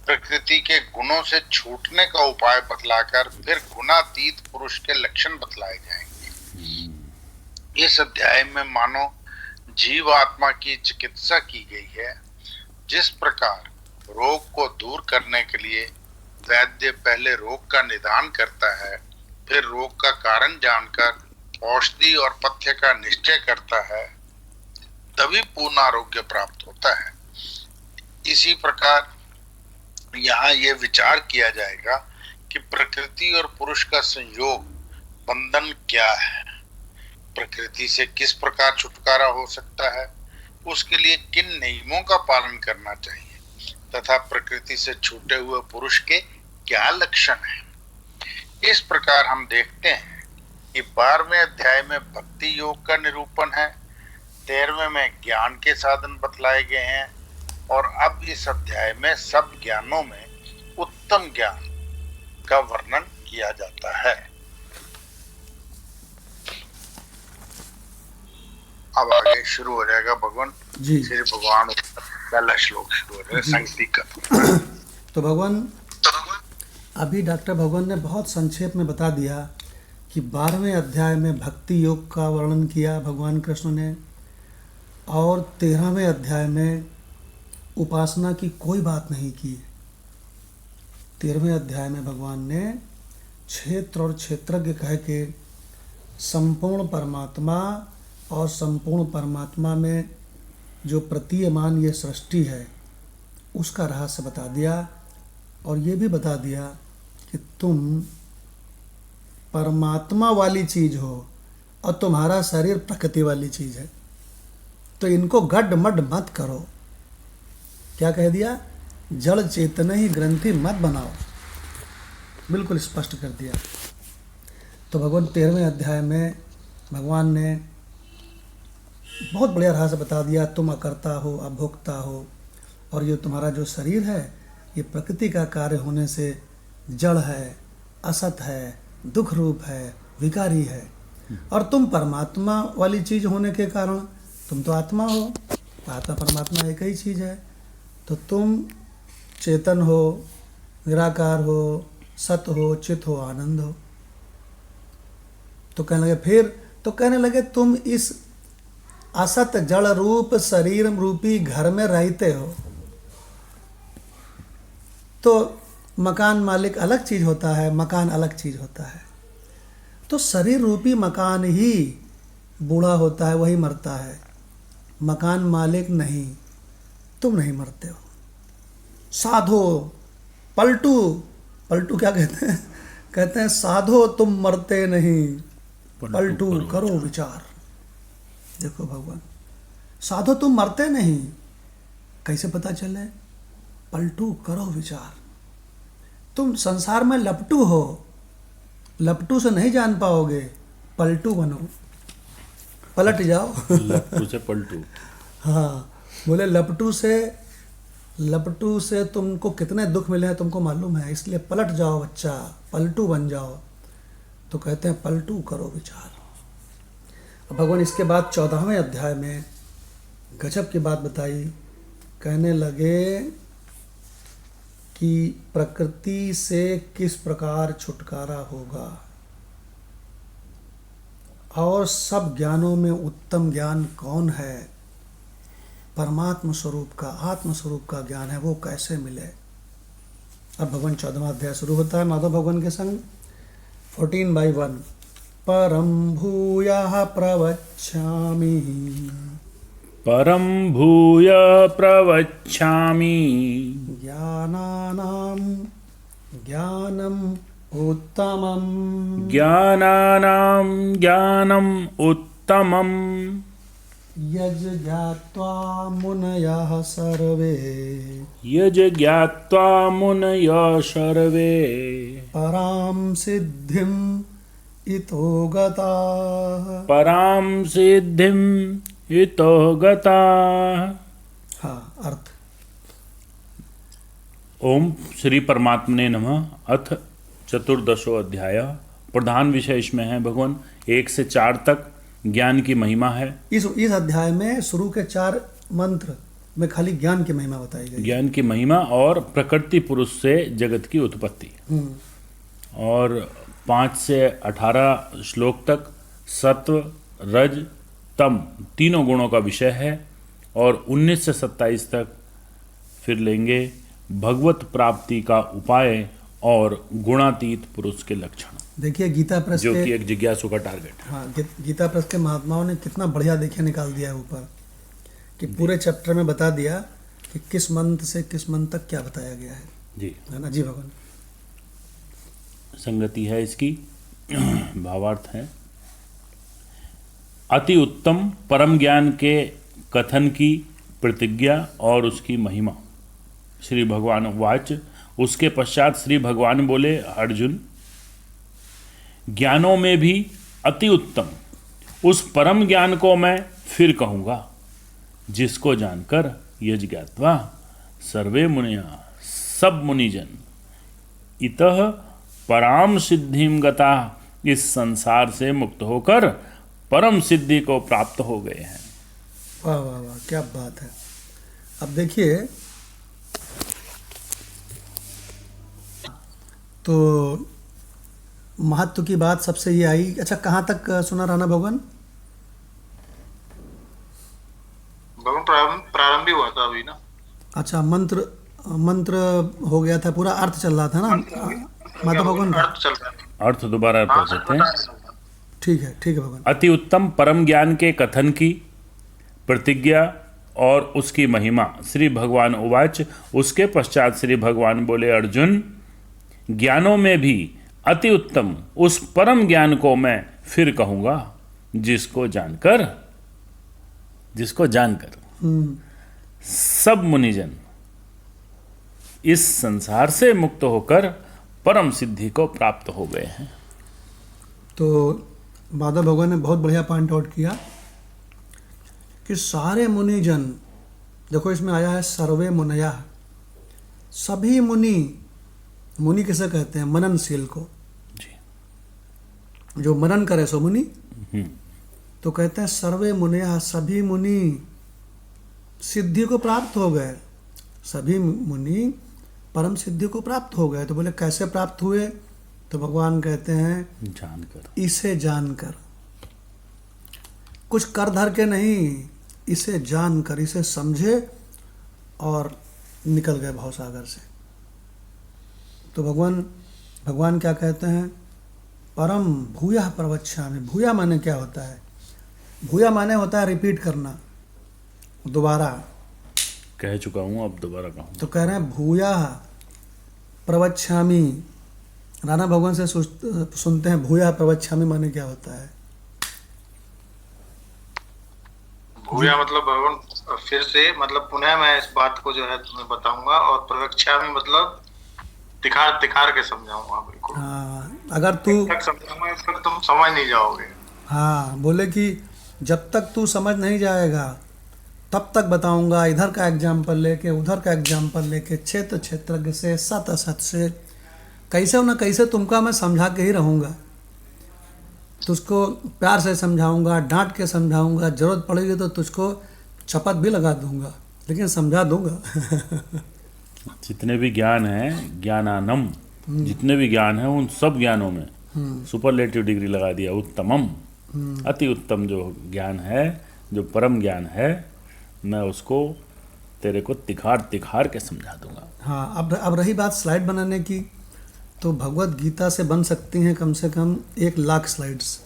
प्रकृति के गुणों से छूटने का उपाय बतलाकर फिर गुणातीत पुरुष के लक्षण बतलाए जाएंगे। इस अध्याय में मानो जीवात्मा की चिकित्सा की गई है। जिस प्रकार रोग को दूर करने के लिए वैद्य पहले रोग का निदान करता है, फिर रोग का कारण जानकर औषधि और पथ्य का निश्चय करता है, तभी पूर्ण आरोग्य प्राप्त होता है। इसी प्रकार यहाँ ये विचार किया जाएगा कि प्रकृति और पुरुष का संयोग बंधन क्या है, प्रकृति से किस प्रकार छुटकारा हो सकता है, उसके लिए किन नियमों का पालन करना चाहिए तथा प्रकृति से छूटे हुए पुरुष के क्या लक्षण हैं। इस प्रकार हम देखते हैं कि 12वें अध्याय में भक्ति योग का निरूपण है, 13वें में ज्ञान के साधन बतलाए गए हैं और अब इस अध्याय में सब ज्ञानों में उत्तम ज्ञान का वर्णन किया जाता है। शुरू हो जाएगा भगवान जी। श्री भगवान पहला श्लोक शुरू हो जाएगा संगति का। तो भगवान अभी डॉक्टर भगवान ने बहुत संक्षेप में बता दिया कि 12वें अध्याय में भक्ति योग का वर्णन किया भगवान कृष्ण ने, और 13वें अध्याय में उपासना की कोई बात नहीं की। 13वें अध्याय में भगवान ने क्षेत्र और क्षेत्रज्ञ कह के संपूर्ण परमात्मा और संपूर्ण परमात्मा में जो प्रतीयमान ये सृष्टि है उसका रहस्य बता दिया, और ये भी बता दिया कि तुम परमात्मा वाली चीज़ हो और तुम्हारा शरीर प्रकृति वाली चीज़ है, तो इनको गड्ढ मड मत करो। क्या कह दिया? जड़ चेतन ही ग्रंथि मत बनाओ, बिल्कुल स्पष्ट कर दिया। तो भगवान 13वें अध्याय में भगवान ने बहुत बढ़िया रहस्य बता दिया, तुम अकर्ता हो, अभोक्ता हो, और ये तुम्हारा जो शरीर है ये प्रकृति का कार्य होने से जड़ है, असत है, दुख रूप है, विकारी है, और तुम परमात्मा वाली चीज़ होने के कारण तुम तो आत्मा हो, आत्मा परमात्मा एक ही चीज़ है, तो तुम चेतन हो, निराकार हो, सत हो, चित हो, आनंद हो। तो कहने लगे तुम इस असत जड़ रूप शरीर रूपी घर में रहते हो, तो मकान मालिक अलग चीज़ होता है, मकान अलग चीज़ होता है। तो शरीर रूपी मकान ही बूढ़ा होता है, वही मरता है, मकान मालिक नहीं, तुम नहीं मरते हो। साधो पलटू, पलटू क्या कहते हैं? कहते हैं साधो तुम मरते नहीं, पलटू करो विचार। देखो भगवान, साधो तुम मरते नहीं, कैसे पता चले? पलटू करो विचार। तुम संसार में लपटू हो, लपटू से नहीं जान पाओगे, पलटू बनो, पलट जाओ। लपटू से पलटू। हाँ, बोले लपटू से तुमको कितने दुख मिले हैं तुमको मालूम है, इसलिए पलट जाओ बच्चा, पलटू बन जाओ। तो कहते हैं पलटू करो विचार। अब भगवान इसके बाद 14वें अध्याय में गजब की बात बताई, कहने लगे कि प्रकृति से किस प्रकार छुटकारा होगा, और सब ज्ञानों में उत्तम ज्ञान कौन है? परमात्म स्वरूप का, आत्म स्वरूप का ज्ञान है, वो कैसे मिले? अब भगवान 14वां अध्याय शुरू होता है माधव भगवान के संग 14/1। परम भूयः प्रवक्ष्यामि, परम भूय प्रवक्ष्यामि, ज्ञानानां ज्ञानम् उत्तमम्, ज्ञानानां ज्ञानम् उत्तमम्, यज्ञात्वा मुनयः सर्वे, यज्ञात्वा मुनयः सर्वे, परां सिद्धिम् इतो गताः, परां सिद्धिम् इतो गताः। हाँ, अर्थ। ओम श्री परमात्मने नमः। अथ 14वां अध्याय। प्रधान विषय इसमें है भगवान 1 से 4 तक ज्ञान की महिमा है। इस अध्याय में शुरू के 4 मंत्र में खाली ज्ञान की महिमा बताई गई। ज्ञान की महिमा और प्रकृति पुरुष से जगत की उत्पत्ति। और 5 से 18 श्लोक तक सत्व रज तम तीनों गुणों का विषय है। और 19 से 27 तक फिर लेंगे भगवत प्राप्ति का उपाय और गुणातीत पुरुष के लक्षण। देखिए गीता प्रेस जो कि एक जिज्ञासु का टारगेट है। हाँ, गीता प्रेस के महात्माओं ने कितना बढ़िया देखिए निकाल दिया है ऊपर, कि पूरे चैप्टर में बता दिया कि किस मंत्र से किस मंत्र तक क्या बताया गया है। जी है ना? जी भगवान। संगति है इसकी। भावार्थ है अति उत्तम परम ज्ञान के कथन की प्रतिज्ञा और उसकी महिमा। श्री भगवान वाच। उसके पश्चात श्री भगवान बोले, अर्जुन ज्ञानों में भी अति उत्तम उस परम ज्ञान को मैं फिर कहूँगा, जिसको जानकर यज्ञात्वा सर्वे मुनिया सब मुनिजन इतः पराम सिद्धिम गता इस संसार से मुक्त होकर परम सिद्धि को प्राप्त हो गए हैं। वाह वाह वाह, क्या बात है। अब देखिए, तो महत्व की बात सबसे ये आई। अच्छा, कहाँ तक सुना राणा भगवान? भगवान प्रारंभ ही हुआ था अभी ना। अच्छा, मंत्र मंत्र हो गया था, पूरा अर्थ चल रहा था ना माता भगवान का। अर्थ चल रहा है। अर्थ दोबारा हाँ पढ़ सर, सकते बता हैं। रहे हैं। ठीक है, ठीक है भगवान। अति उत्तम परम ज्ञान के कथन की प्रतिज्ञा और उसकी महिमा। श्री भगवान उवाच। उसके पश्चात श्री भगवान बोले, अर्जुन, ज्ञानों में भी अति उत्तम उस परम ज्ञान को मैं फिर कहूंगा, जिसको जानकर सब मुनिजन इस संसार से मुक्त होकर परम सिद्धि को प्राप्त हो गए हैं। तो माधव भगवान ने बहुत बढ़िया पॉइंट आउट किया कि सारे मुनिजन, देखो इसमें आया है सर्वे मुनया, सभी मुनि। मुनि किसे कहते हैं? मननशील को। जी। जो मनन करे सो मुनि। तो कहते हैं सर्वे मुनया, सभी मुनि सिद्धि को प्राप्त हो गए। सभी मुनि परम सिद्धि को प्राप्त हो गए। तो बोले कैसे प्राप्त हुए? तो भगवान कहते हैं जानकर, इसे जानकर, कुछ कर धर के नहीं, इसे जानकर, इसे समझे और निकल गए भवसागर से। तो भगवान क्या कहते हैं? परम भूयः प्रवक्ष्यामि। भूया माने क्या होता है? भूया माने होता है रिपीट करना, दोबारा। कह चुका हूं, अब दोबारा कहूं। तो कह रहे हैं भूयः प्रवक्ष्यामि। राणा भगवान से सुनते हैं भूयः प्रवक्ष्यामि माने क्या होता है? भूया मतलब भगवान फिर से, मतलब पुनः मैं इस बात को जो है तुम्हें बताऊंगा, और प्रवक्षा में मतलब तिखार तिखार के समझाऊंगा। बिल्कुल। हाँ, अगर तू, तक समझाऊंगा, इस तक तुम समझ नहीं जाओगे। हाँ, बोले कि जब तक तू समझ नहीं जाएगा तब तक बताऊंगा, इधर का एग्जाम्पल लेके उधर का एग्जाम्पल लेके, क्षेत्र क्षेत्रज्ञ से, सत असत से, कैसे न कैसे तुमका मैं समझा के ही रहूँगा। तुझको प्यार से समझाऊंगा, डांट के समझाऊंगा, जरूरत पड़ेगी तो तुझको चपत भी लगा दूंगा, लेकिन समझा दूंगा। जितने भी ज्ञान हैं, ज्ञानानम, जितने भी ज्ञान हैं उन सब ज्ञानों में सुपरलेटिव डिग्री लगा दिया, उत्तमम, अति उत्तम जो ज्ञान है, जो परम ज्ञान है, मैं उसको तेरे को तिखार तिखार के समझा दूंगा। हाँ, अब रही बात स्लाइड बनाने की, तो भगवत गीता से बन सकती हैं कम से कम 1,00,000 स्लाइड्स।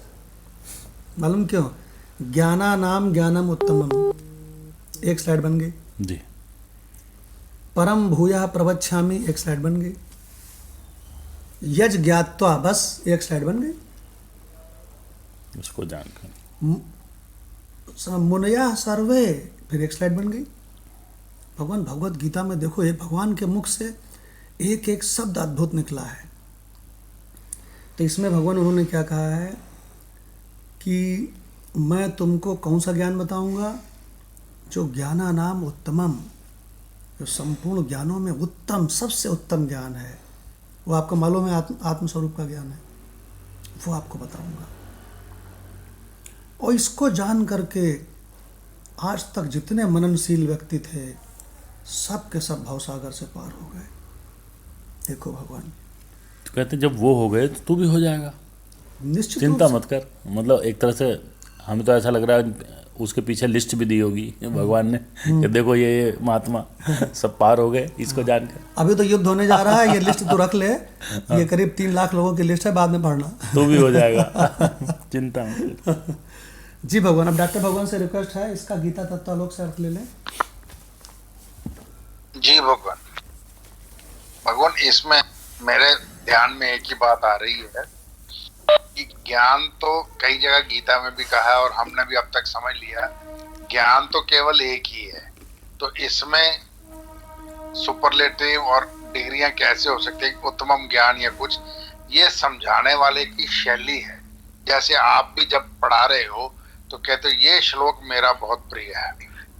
मालूम क्यों? ज्ञानानाम ज्ञानम उत्तमम, एक स्लाइड बन गई। जी। परम भूयः प्रवक्ष्यामि, एक स्लाइड बन गई। यज ज्ञात्वा, बस एक स्लाइड बन गई। उसको जानकर मुनया सर्वे, फिर एक स्लाइड बन गई। भगवान भगवत गीता में देखो, ये भगवान के मुख से एक एक शब्द अद्भुत निकला है। तो इसमें भगवान उन्होंने क्या कहा है कि मैं तुमको कौन सा ज्ञान बताऊंगा? जो ज्ञानानाम उत्तमम, जो संपूर्ण ज्ञानों में उत्तम, सबसे उत्तम ज्ञान है। वो आपको मालूम है, आत्मस्वरूप का ज्ञान है, वो आपको बताऊंगा। और इसको जान करके आज तक जितने मननशील व्यक्ति थे, सब के सब भवसागर से पार हो गए। देखो भगवान तो कहते जब वो हो गए तो तू भी हो जाएगा, निश्चित चिंता रूप से। मत कर। मतलब एक तरह से हमें तो ऐसा लग रहा है उसके पीछे लिस्ट भी दी होगी भगवान ने कि देखो ये महात्मा सब पार हो गए, इसको जानकर। अभी तो युद्ध होने जा रहा है, ये लिस्ट तो रख ले, ये करीब 3 लाख लोगों की लिस्ट है, बाद में पढ़ना। तू भी हो जाएगा, चिंता मत कर। जी भगवान। अब डॉक्टर भगवान से रिक्वेस्ट है, इसका गीता तत्वालोक से अर्थ ले लें। जी भगवान, इसमें मेरे ध्यान में एक ही बात आ रही है कि ज्ञान तो कई जगह गीता में भी कहा है और हमने भी अब तक समझ लिया, ज्ञान तो केवल एक ही है। तो इसमें सुपरलेटिव और डिग्रियां कैसे हो सकती है, उत्तमम ज्ञान या कुछ, ये समझाने वाले की शैली है। जैसे आप भी जब पढ़ा रहे हो तो कहते हो ये श्लोक मेरा बहुत प्रिय है,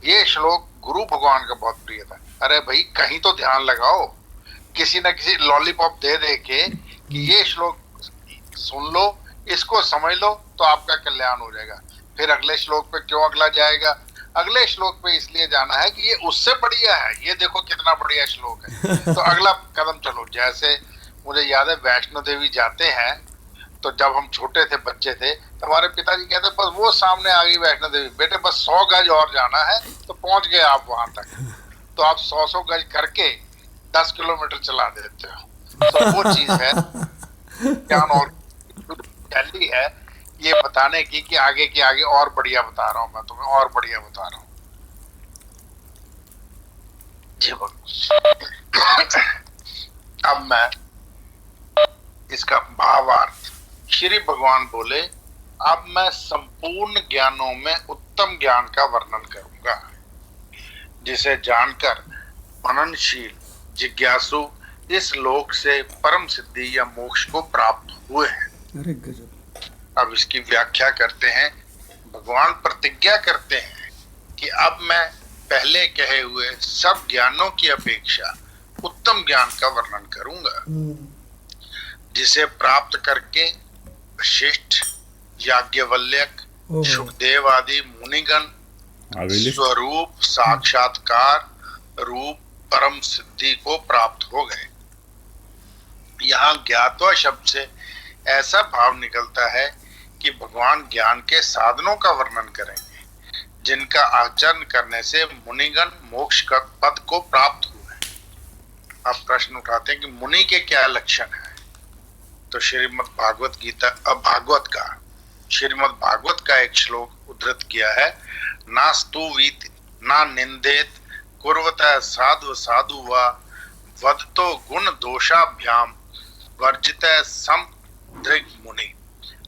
ये श्लोक गुरु भगवान का बहुत प्रिय था। अरे भाई कहीं तो ध्यान लगाओ, किसी न किसी लॉलीपॉप दे दे के कि ये श्लोक सुन लो, इसको समझ लो तो आपका कल्याण हो जाएगा। फिर अगले श्लोक पे क्यों अगला जाएगा, अगले श्लोक पे इसलिए जाना है कि ये उससे बढ़िया है, ये देखो कितना बढ़िया श्लोक है। तो अगला कदम चलो, जैसे मुझे याद है वैष्णो देवी जाते हैं, तो जब हम छोटे थे, बच्चे थे, तो हमारे पिताजी कहते बस वो सामने आ गई वैष्णो देवी, बेटे बस 100 गज और जाना है तो पहुंच गए आप वहां तक। तो आप 100 गज करके 10 किलोमीटर चला देते हो। तो वो चीज है ज्ञान और पहली है ये बताने की कि आगे की आगे और बढ़िया बता रहा हूं मैं तुम्हें, और बढ़िया बता रहा हूं जी। अब मैं इसका भावार्थ, श्री भगवान बोले अब मैं संपूर्ण ज्ञानों में उत्तम ज्ञान का वर्णन करूंगा, जिसे जानकर मननशील जिज्ञासु इस लोक से परम सिद्धि या मोक्ष को प्राप्त हुए हैं। अरे गजब। अब इसकी व्याख्या करते हैं। भगवान प्रतिज्ञा करते हैं कि अब मैं पहले कहे हुए सब ज्ञानों की अपेक्षा उत्तम ज्ञान का वर्णन करूंगा, जिसे प्राप्त करके वशिष्ठ, याज्ञवल्क्य, सुखदेव आदि मुनिगण स्वरूप साक्षात्कार रूप परम सिद्धि को प्राप्त हो गए। यहाँ ज्ञात्वा शब्द से ऐसा भाव निकलता है कि भगवान ज्ञान के साधनों का वर्णन करेंगे, जिनका आचरण करने से मुनिगण मोक्ष का पद को प्राप्त हुए। अब प्रश्न उठाते हैं कि मुनि के क्या लक्षण है। तो श्रीमद् भागवत गीता, अब भागवत का, श्रीमद् भागवत का एक श्लोक उद्धृत किया है, ना स्तुवीत ना निंदेत कुर्वतः साधु साधु वा वदतो गुण दोषाभ्याम वर्जितः सम दृग मुनि।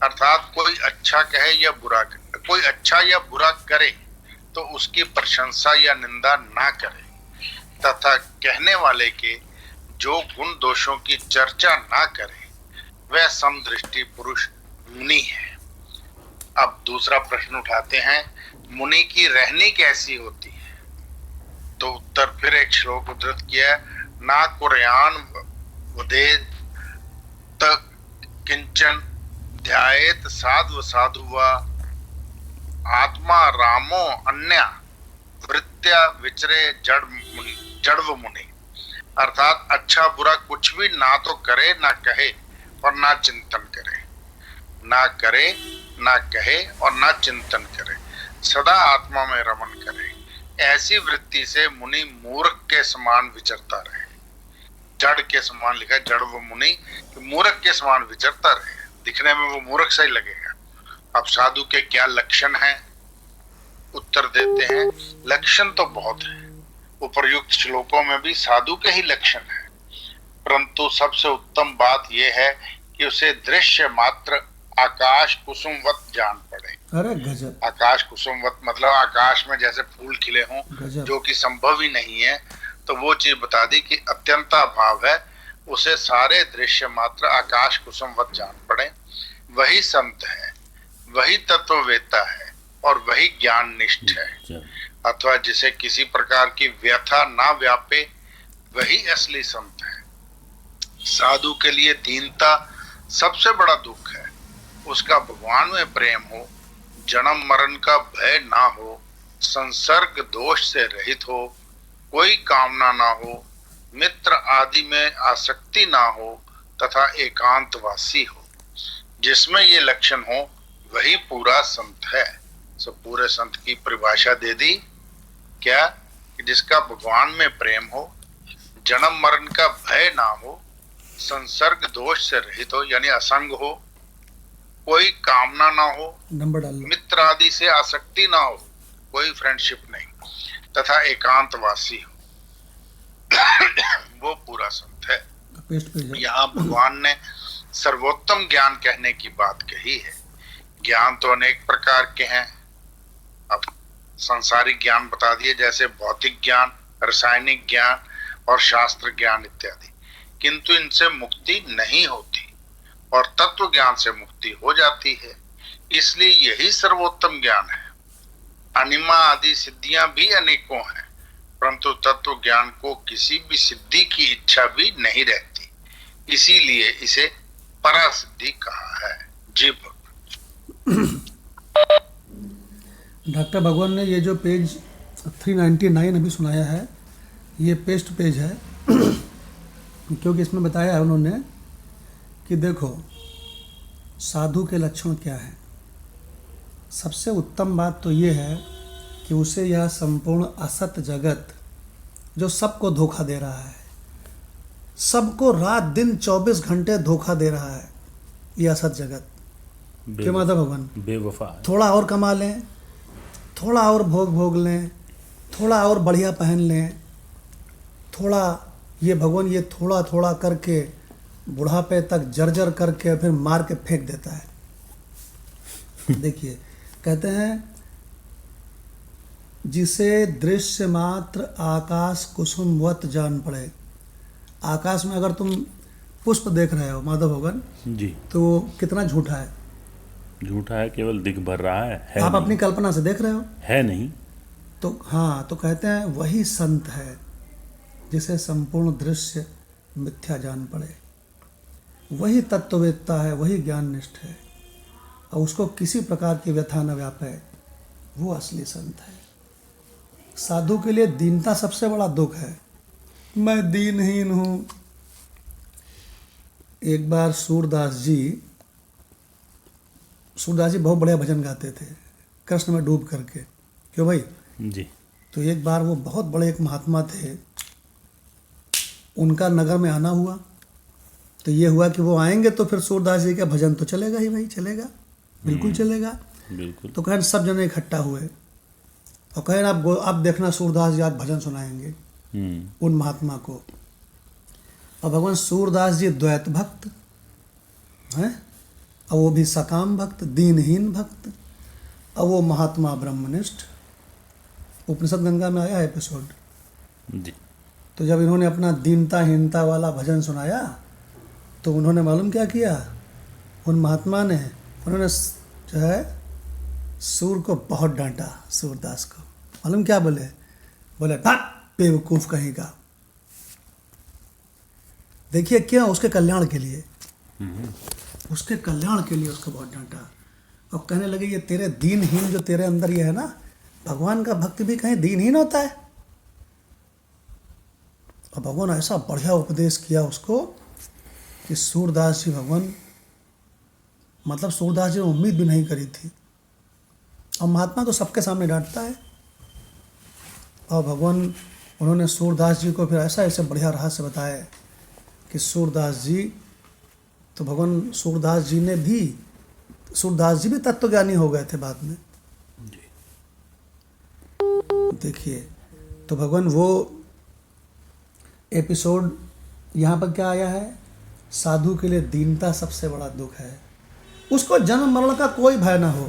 अर्थात कोई अच्छा कहे या बुरा करे, कोई अच्छा या बुरा करे तो उसकी प्रशंसा या निंदा ना करे, तथा कहने वाले के जो गुण दोषों की चर्चा ना करे, वह समदृष्टि पुरुष मुनि है। अब दूसरा प्रश्न उठाते हैं, मुनि की रहनी कैसी होती है। तो उत्तर फिर एक श्लोक उद्धृत किया है, ना कुरयान वदेत किंचन ध्यायेत साधु साधु व आत्मा रामो अन्य वृत्या विचरे जड़व मुनि। अर्थात अच्छा बुरा कुछ भी ना तो करे ना कहे और ना चिंतन करे, ना करे ना कहे और ना चिंतन करे, सदा आत्मा में रमन करे। ऐसी वृत्ति से मुनि मूर्ख के समान विचरता रहे। जड़ के समान लिखा है, जड़ वो मुनि मूर्ख के समान विचरता रहे। दिखने में वो मूर्ख सा ही लगेगा। अब साधु के क्या लक्षण हैं, उत्तर देते हैं। लक्षण तो बहुत है, उपर्युक्त श्लोकों में भी साधु के ही लक्षण है, परंतु सबसे उत्तम बात यह है कि उसे दृश्य मात्र आकाश कुसुमवत जान पड़े। अरे गजब। आकाश कुसुमवत मतलब आकाश में जैसे फूल खिले हों, जो कि संभव ही नहीं है। तो वो चीज बता दी कि अत्यंता भाव है, उसे सारे दृश्य मात्र आकाश कुसुमवत जान पड़े। वही संत है, वही तत्ववेता है और वही ज्ञान निष्ठ है, अथवा जिसे किसी प्रकार की व्यथा ना व्यापे, वही असली संत है। साधु के लिए दीनता सबसे बड़ा दुख है। उसका भगवान में प्रेम हो, जन्म मरण का भय ना हो, संसर्ग दोष से रहित हो, कोई कामना ना हो, मित्र आदि में आसक्ति ना हो, तथा एकांतवासी हो। जिसमें ये लक्षण हो वही पूरा संत है। सो पूरे संत की परिभाषा दे दी क्या, कि जिसका भगवान में प्रेम हो, जन्म मरण का भय ना हो, संसर्ग दोष से रहित हो यानी असंग हो, कोई कामना ना हो, नंबर डाल लो, मित्र आदि से आसक्ति ना हो, कोई फ्रेंडशिप नहीं, तथा एकांतवासी हो, वो पूरा संत है। यहाँ भगवान ने सर्वोत्तम ज्ञान कहने की बात कही है। ज्ञान तो अनेक प्रकार के हैं। अब संसारिक ज्ञान बता दिए, जैसे भौतिक ज्ञान, रासायनिक ज्ञान और शास्त्र ज्ञान इत्यादि, किंतु इनसे मुक्ति नहीं होती और तत्व ज्ञान से मुक्ति हो जाती है। इसलिए यही सर्वोत्तम ज्ञान है। अनिमा आदि सिद्धियां भी अनेकों हैं, परंतु तत्व ज्ञान को किसी भी सिद्धि की इच्छा भी नहीं रहती, इसीलिए इसे परासिद्धि कहा है। जी डॉक्टर भगवान ने ये जो पेज 399 अभी सुनाया है, ये पेस्ट पेज है क्योंकि इसमें बताया है उन्होंने कि देखो साधु के लक्षण क्या हैं। सबसे उत्तम बात तो ये है कि उसे यह संपूर्ण असत जगत जो सबको धोखा दे रहा है, सबको रात दिन 24 घंटे धोखा दे रहा है, यह असत जगत क्यों माधव भगवान? बेवफा है। थोड़ा और कमा लें, थोड़ा और भोग लें, थोड़ा और बढ़िया पहन लें, थोड़ा ये भगवान ये थोड़ा थोड़ा करके बुढ़ापे तक जर्जर करके फिर मार के फेंक देता है। देखिए कहते हैं जिसे दृश्य मात्र आकाश कुसुमवत जान पड़े। आकाश में अगर तुम पुष्प देख रहे हो माधव भगवान जी, तो वो कितना झूठा है, झूठा है, केवल दिख भर रहा है आप नहीं, अपनी कल्पना से देख रहे हो है नहीं। तो हाँ, तो कहते हैं वही संत है जिसे संपूर्ण दृश्य मिथ्या जान पड़े, वही तत्ववेत्ता है, वही ज्ञान निष्ठ है और उसको किसी प्रकार की व्यथा न व्यापे, वो असली संत है। साधु के लिए दीनता सबसे बड़ा दुख है। मैं दीनहीन हूँ। एक बार सूरदास जी बहुत बढ़िया भजन गाते थे, कृष्ण में डूब करके, क्यों भाई? जी, तो एक बार वो बहुत बड़े एक महात्मा थे, उनका नगर में आना हुआ, तो ये हुआ कि वो आएंगे तो फिर सूरदास जी का भजन तो चलेगा ही भाई, चलेगा, बिल्कुल चलेगा। बिल्कुल। तो कहें सब जने इकट्ठा हुए और कहें आप देखना सूरदास जी आज भजन सुनाएंगे उन महात्मा को। और भगवान सूरदास जी द्वैत भक्त हैं, और वो भी सकाम भक्त, दीनहीन भक्त, और वो महात्मा ब्रह्मनिष्ठ। उपनिषद गंगा में आया एपिसोड। जी, तो जब इन्होंने अपना दीनताहीनता वाला भजन सुनाया तो उन्होंने मालूम क्या किया, उन महात्मा ने, उन्होंने जो है सूर को बहुत डांटा, सूरदास को। मालूम क्या बोले? बोले भाग बेवकूफ़ कहीं का। देखिए क्यों? उसके कल्याण के लिए, उसके कल्याण के लिए उसको बहुत डांटा और कहने लगे ये तेरे दीनहीन जो तेरे अंदर ये है ना, भगवान का भक्त भी कहीं दीनहीन होता है। और भगवान ऐसा बढ़िया उपदेश किया उसको कि सूरदास जी भगवान, मतलब सूरदास जी ने उम्मीद भी नहीं करी थी। और महात्मा तो सबके सामने डांटता है, और भगवान उन्होंने सूरदास जी को फिर ऐसे बढ़िया रहस्य बताया कि सूरदास जी तो भगवान सूरदास जी भी तत्वज्ञानी हो गए थे बाद में। देखिए तो भगवान वो एपिसोड यहाँ पर क्या आया है, साधु के लिए दीनता सबसे बड़ा दुख है। उसको जन्म मरण का कोई भय ना हो,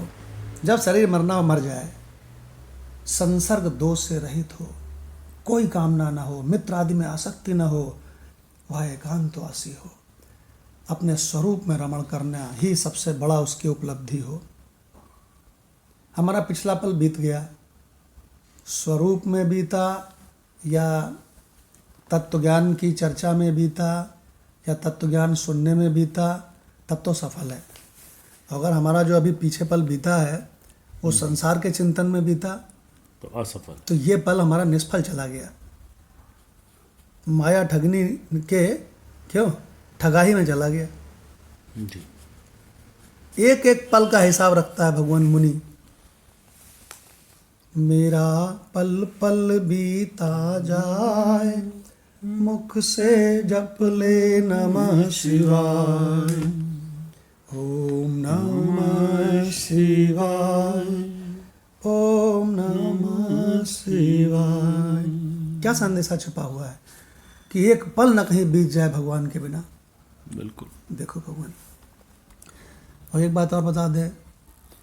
जब शरीर मरना हो मर जाए, संसर्ग दोष से रहित हो, कोई कामना ना हो, मित्र आदि में आसक्ति ना हो, वह एकांतवासी हो, अपने स्वरूप में रमण करना ही सबसे बड़ा उसकी उपलब्धि हो। हमारा पिछला पल बीत गया, स्वरूप में बीता या तत्वज्ञान की चर्चा में बीता या तत्वज्ञान सुनने में बीता, तब तो सफल है। अगर हमारा जो अभी पीछे पल बीता है वो संसार के चिंतन में बीता तो असफल, तो ये पल हमारा निष्फल चला गया। माया ठगनी के क्यों ठगाही में चला गया। जी, एक एक पल का हिसाब रखता है भगवान मुनि। मेरा पल पल बीता जाए, मुख से जप ले नमः शिवाय, ओम नमः शिवाय, ओम नमः शिवाय। क्या संदेशा छुपा हुआ है कि एक पल न कहीं बीत जाए भगवान के बिना। बिल्कुल। देखो भगवान, और एक बात और बता दे,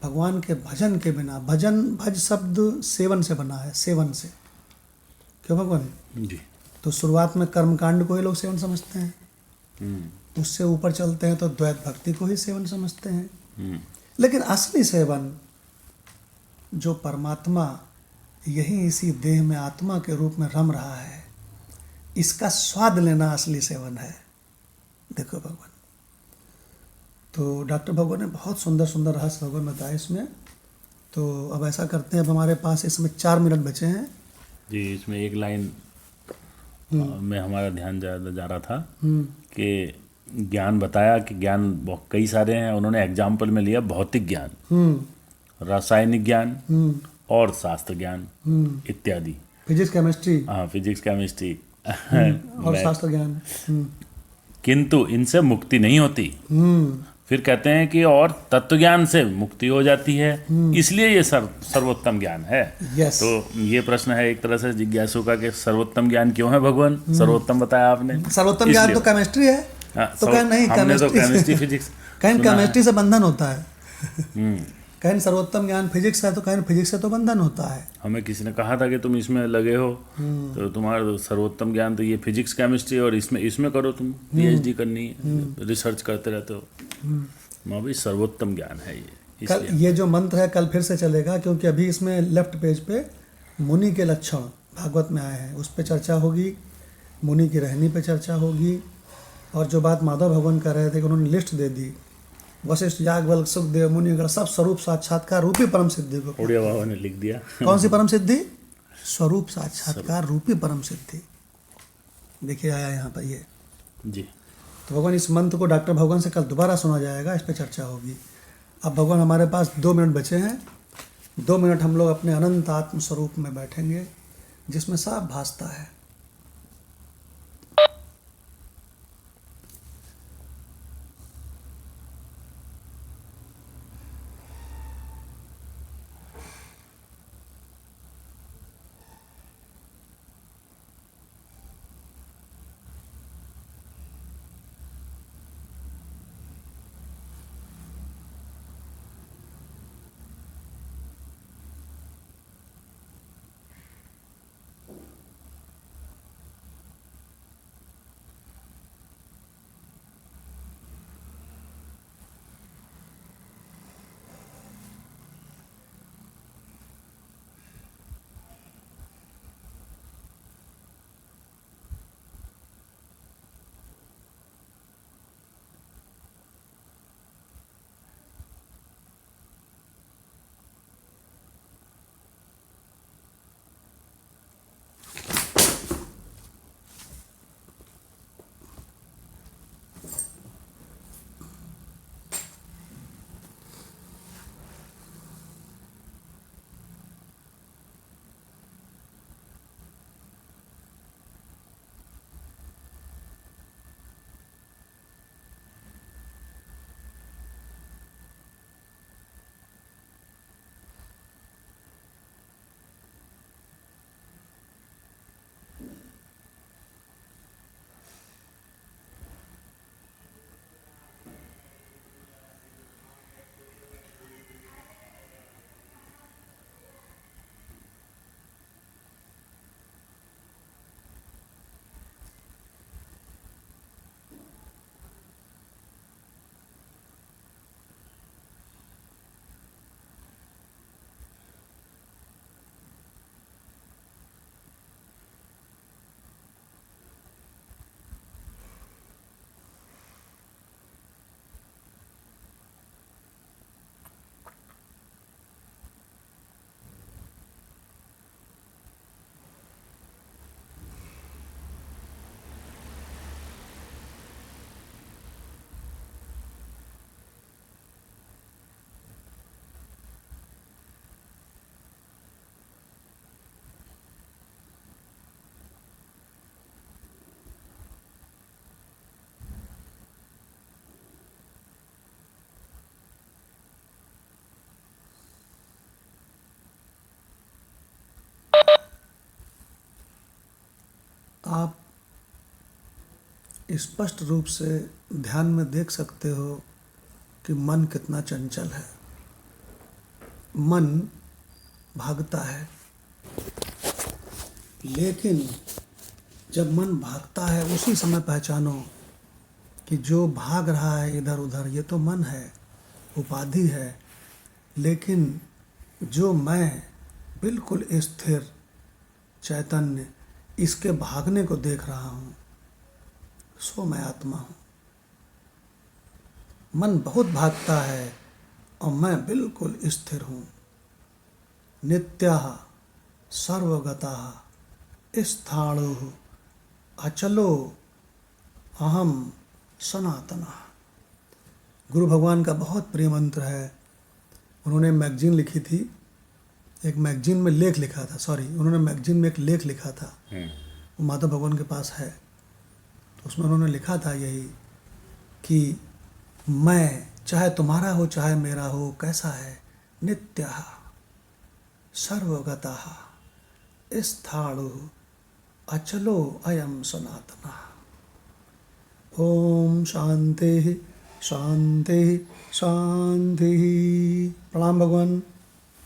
भगवान के भजन के बिना, भज शब्द सेवन से बना है, सेवन से, क्यों भगवान? जी, तो शुरुआत में कर्मकांड को ही लोग सेवन समझते हैं, उससे ऊपर चलते हैं तो द्वैत भक्ति को ही सेवन समझते हैं। लेकिन असली सेवन जो परमात्मा यही इसी देह में आत्मा के रूप में रम रहा है, इसका स्वाद लेना असली सेवन है। देखो भगवान, तो डॉक्टर भगवान ने बहुत सुंदर सुंदर रहस्य भगवान बताया इसमें। तो अब ऐसा करते हैं, अब हमारे पास इस समय 4 मिनट बचे हैं। जी, इसमें एक लाइन में हमारा ध्यान जा रहा था कि ज्ञान बताया कि ज्ञान कई सारे हैं। उन्होंने एग्जाम्पल में लिया भौतिक ज्ञान, रासायनिक ज्ञान और शास्त्र ज्ञान इत्यादि। फिजिक्स केमिस्ट्री हाँ, फिजिक्स केमिस्ट्री और शास्त्र ज्ञान। किंतु इनसे मुक्ति नहीं होती। फिर कहते हैं कि और तत्व ज्ञान से मुक्ति हो जाती है, इसलिए ये सर्वोत्तम ज्ञान है। यस। तो ये प्रश्न है एक तरह से जिज्ञासु का कि सर्वोत्तम ज्ञान क्यों है भगवान? सर्वोत्तम बताया आपने। सर्वोत्तम ज्ञान तो इसलिए। केमिस्ट्री है। हाँ, तो कहें नहीं, हमने तो केमिस्ट्री केमिस्ट्री फिजिक्स कहें सुना है। केमिस्ट्री से बंधन होता है। कहें सर्वोत्तम ज्ञान फिजिक्स है, तो कहें फिजिक्स से तो बंधन होता है। हमें किसी ने कहा था कि तुम इसमें लगे हो, तो तुम्हारा सर्वोत्तम ज्ञान तो ये फिजिक्स केमिस्ट्री और इसमें करो, तुम पीएचडी करनी है, रिसर्च करते रहते हो। माँ भाई सर्वोत्तम ज्ञान है ये। कल ये जो मंत्र है कल फिर से चलेगा, क्योंकि अभी इसमें लेफ्ट पेज पे मुनि के लक्षण भागवत में आए हैं, उस पर चर्चा होगी, मुनि की रहनी पे चर्चा होगी। और जो बात माधव भगवान कर रहे थे कि उन्होंने लिस्ट दे दी, वशिष्ठ याज्ञवल्क्य सुखदेव मुनिगण सब स्वरूप साक्षात्कार रूपी परम सिद्धि को। उड़िया बाबा ने लिख दिया। कौन सी परम सिद्धि? स्वरूप साक्षात्कार रूपी परम सिद्धि। देखिए आया यहाँ पर ये। जी, तो भगवान इस मंत्र को डॉक्टर भगवान से कल दोबारा सुना जाएगा, इस पर चर्चा होगी। अब भगवान हमारे पास 2 मिनट बचे हैं। 2 मिनट हम लोग अपने अनंत आत्म स्वरूप में बैठेंगे, जिसमें सब भासता है। आप स्पष्ट रूप से ध्यान में देख सकते हो कि मन कितना चंचल है। मन भागता है, लेकिन जब मन भागता है उसी समय पहचानो कि जो भाग रहा है इधर उधर ये तो मन है, उपाधि है, लेकिन जो मैं बिल्कुल स्थिर चैतन्य इसके भागने को देख रहा हूँ, सो मैं आत्मा हूँ। मन बहुत भागता है और मैं बिल्कुल स्थिर हूँ। नित्यः सर्वगतः स्थाणुः अचलो अहम सनातनः। गुरु भगवान का बहुत प्रिय मंत्र है। उन्होंने मैगजीन लिखी थी, एक मैगजीन में लेख लिखा था, उन्होंने मैगजीन में एक लेख लिखा था, वो माधव भगवान के पास है। तो उसमें उन्होंने लिखा था यही कि मैं, चाहे तुम्हारा हो चाहे मेरा हो, कैसा है, नित्यः सर्वगतः स्थाणुः अचलो अयम सनातनः। ओम शांति शांति शांति। प्रणाम भगवान।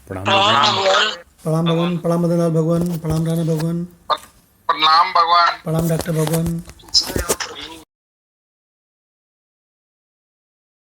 प्रणाम भगवान। प्रणाम भगवान। प्रणाम मदनलाल भगवान। प्रणाम राणा भगवान। प्रणाम भगवान। प्रणाम डॉक्टर भगवान।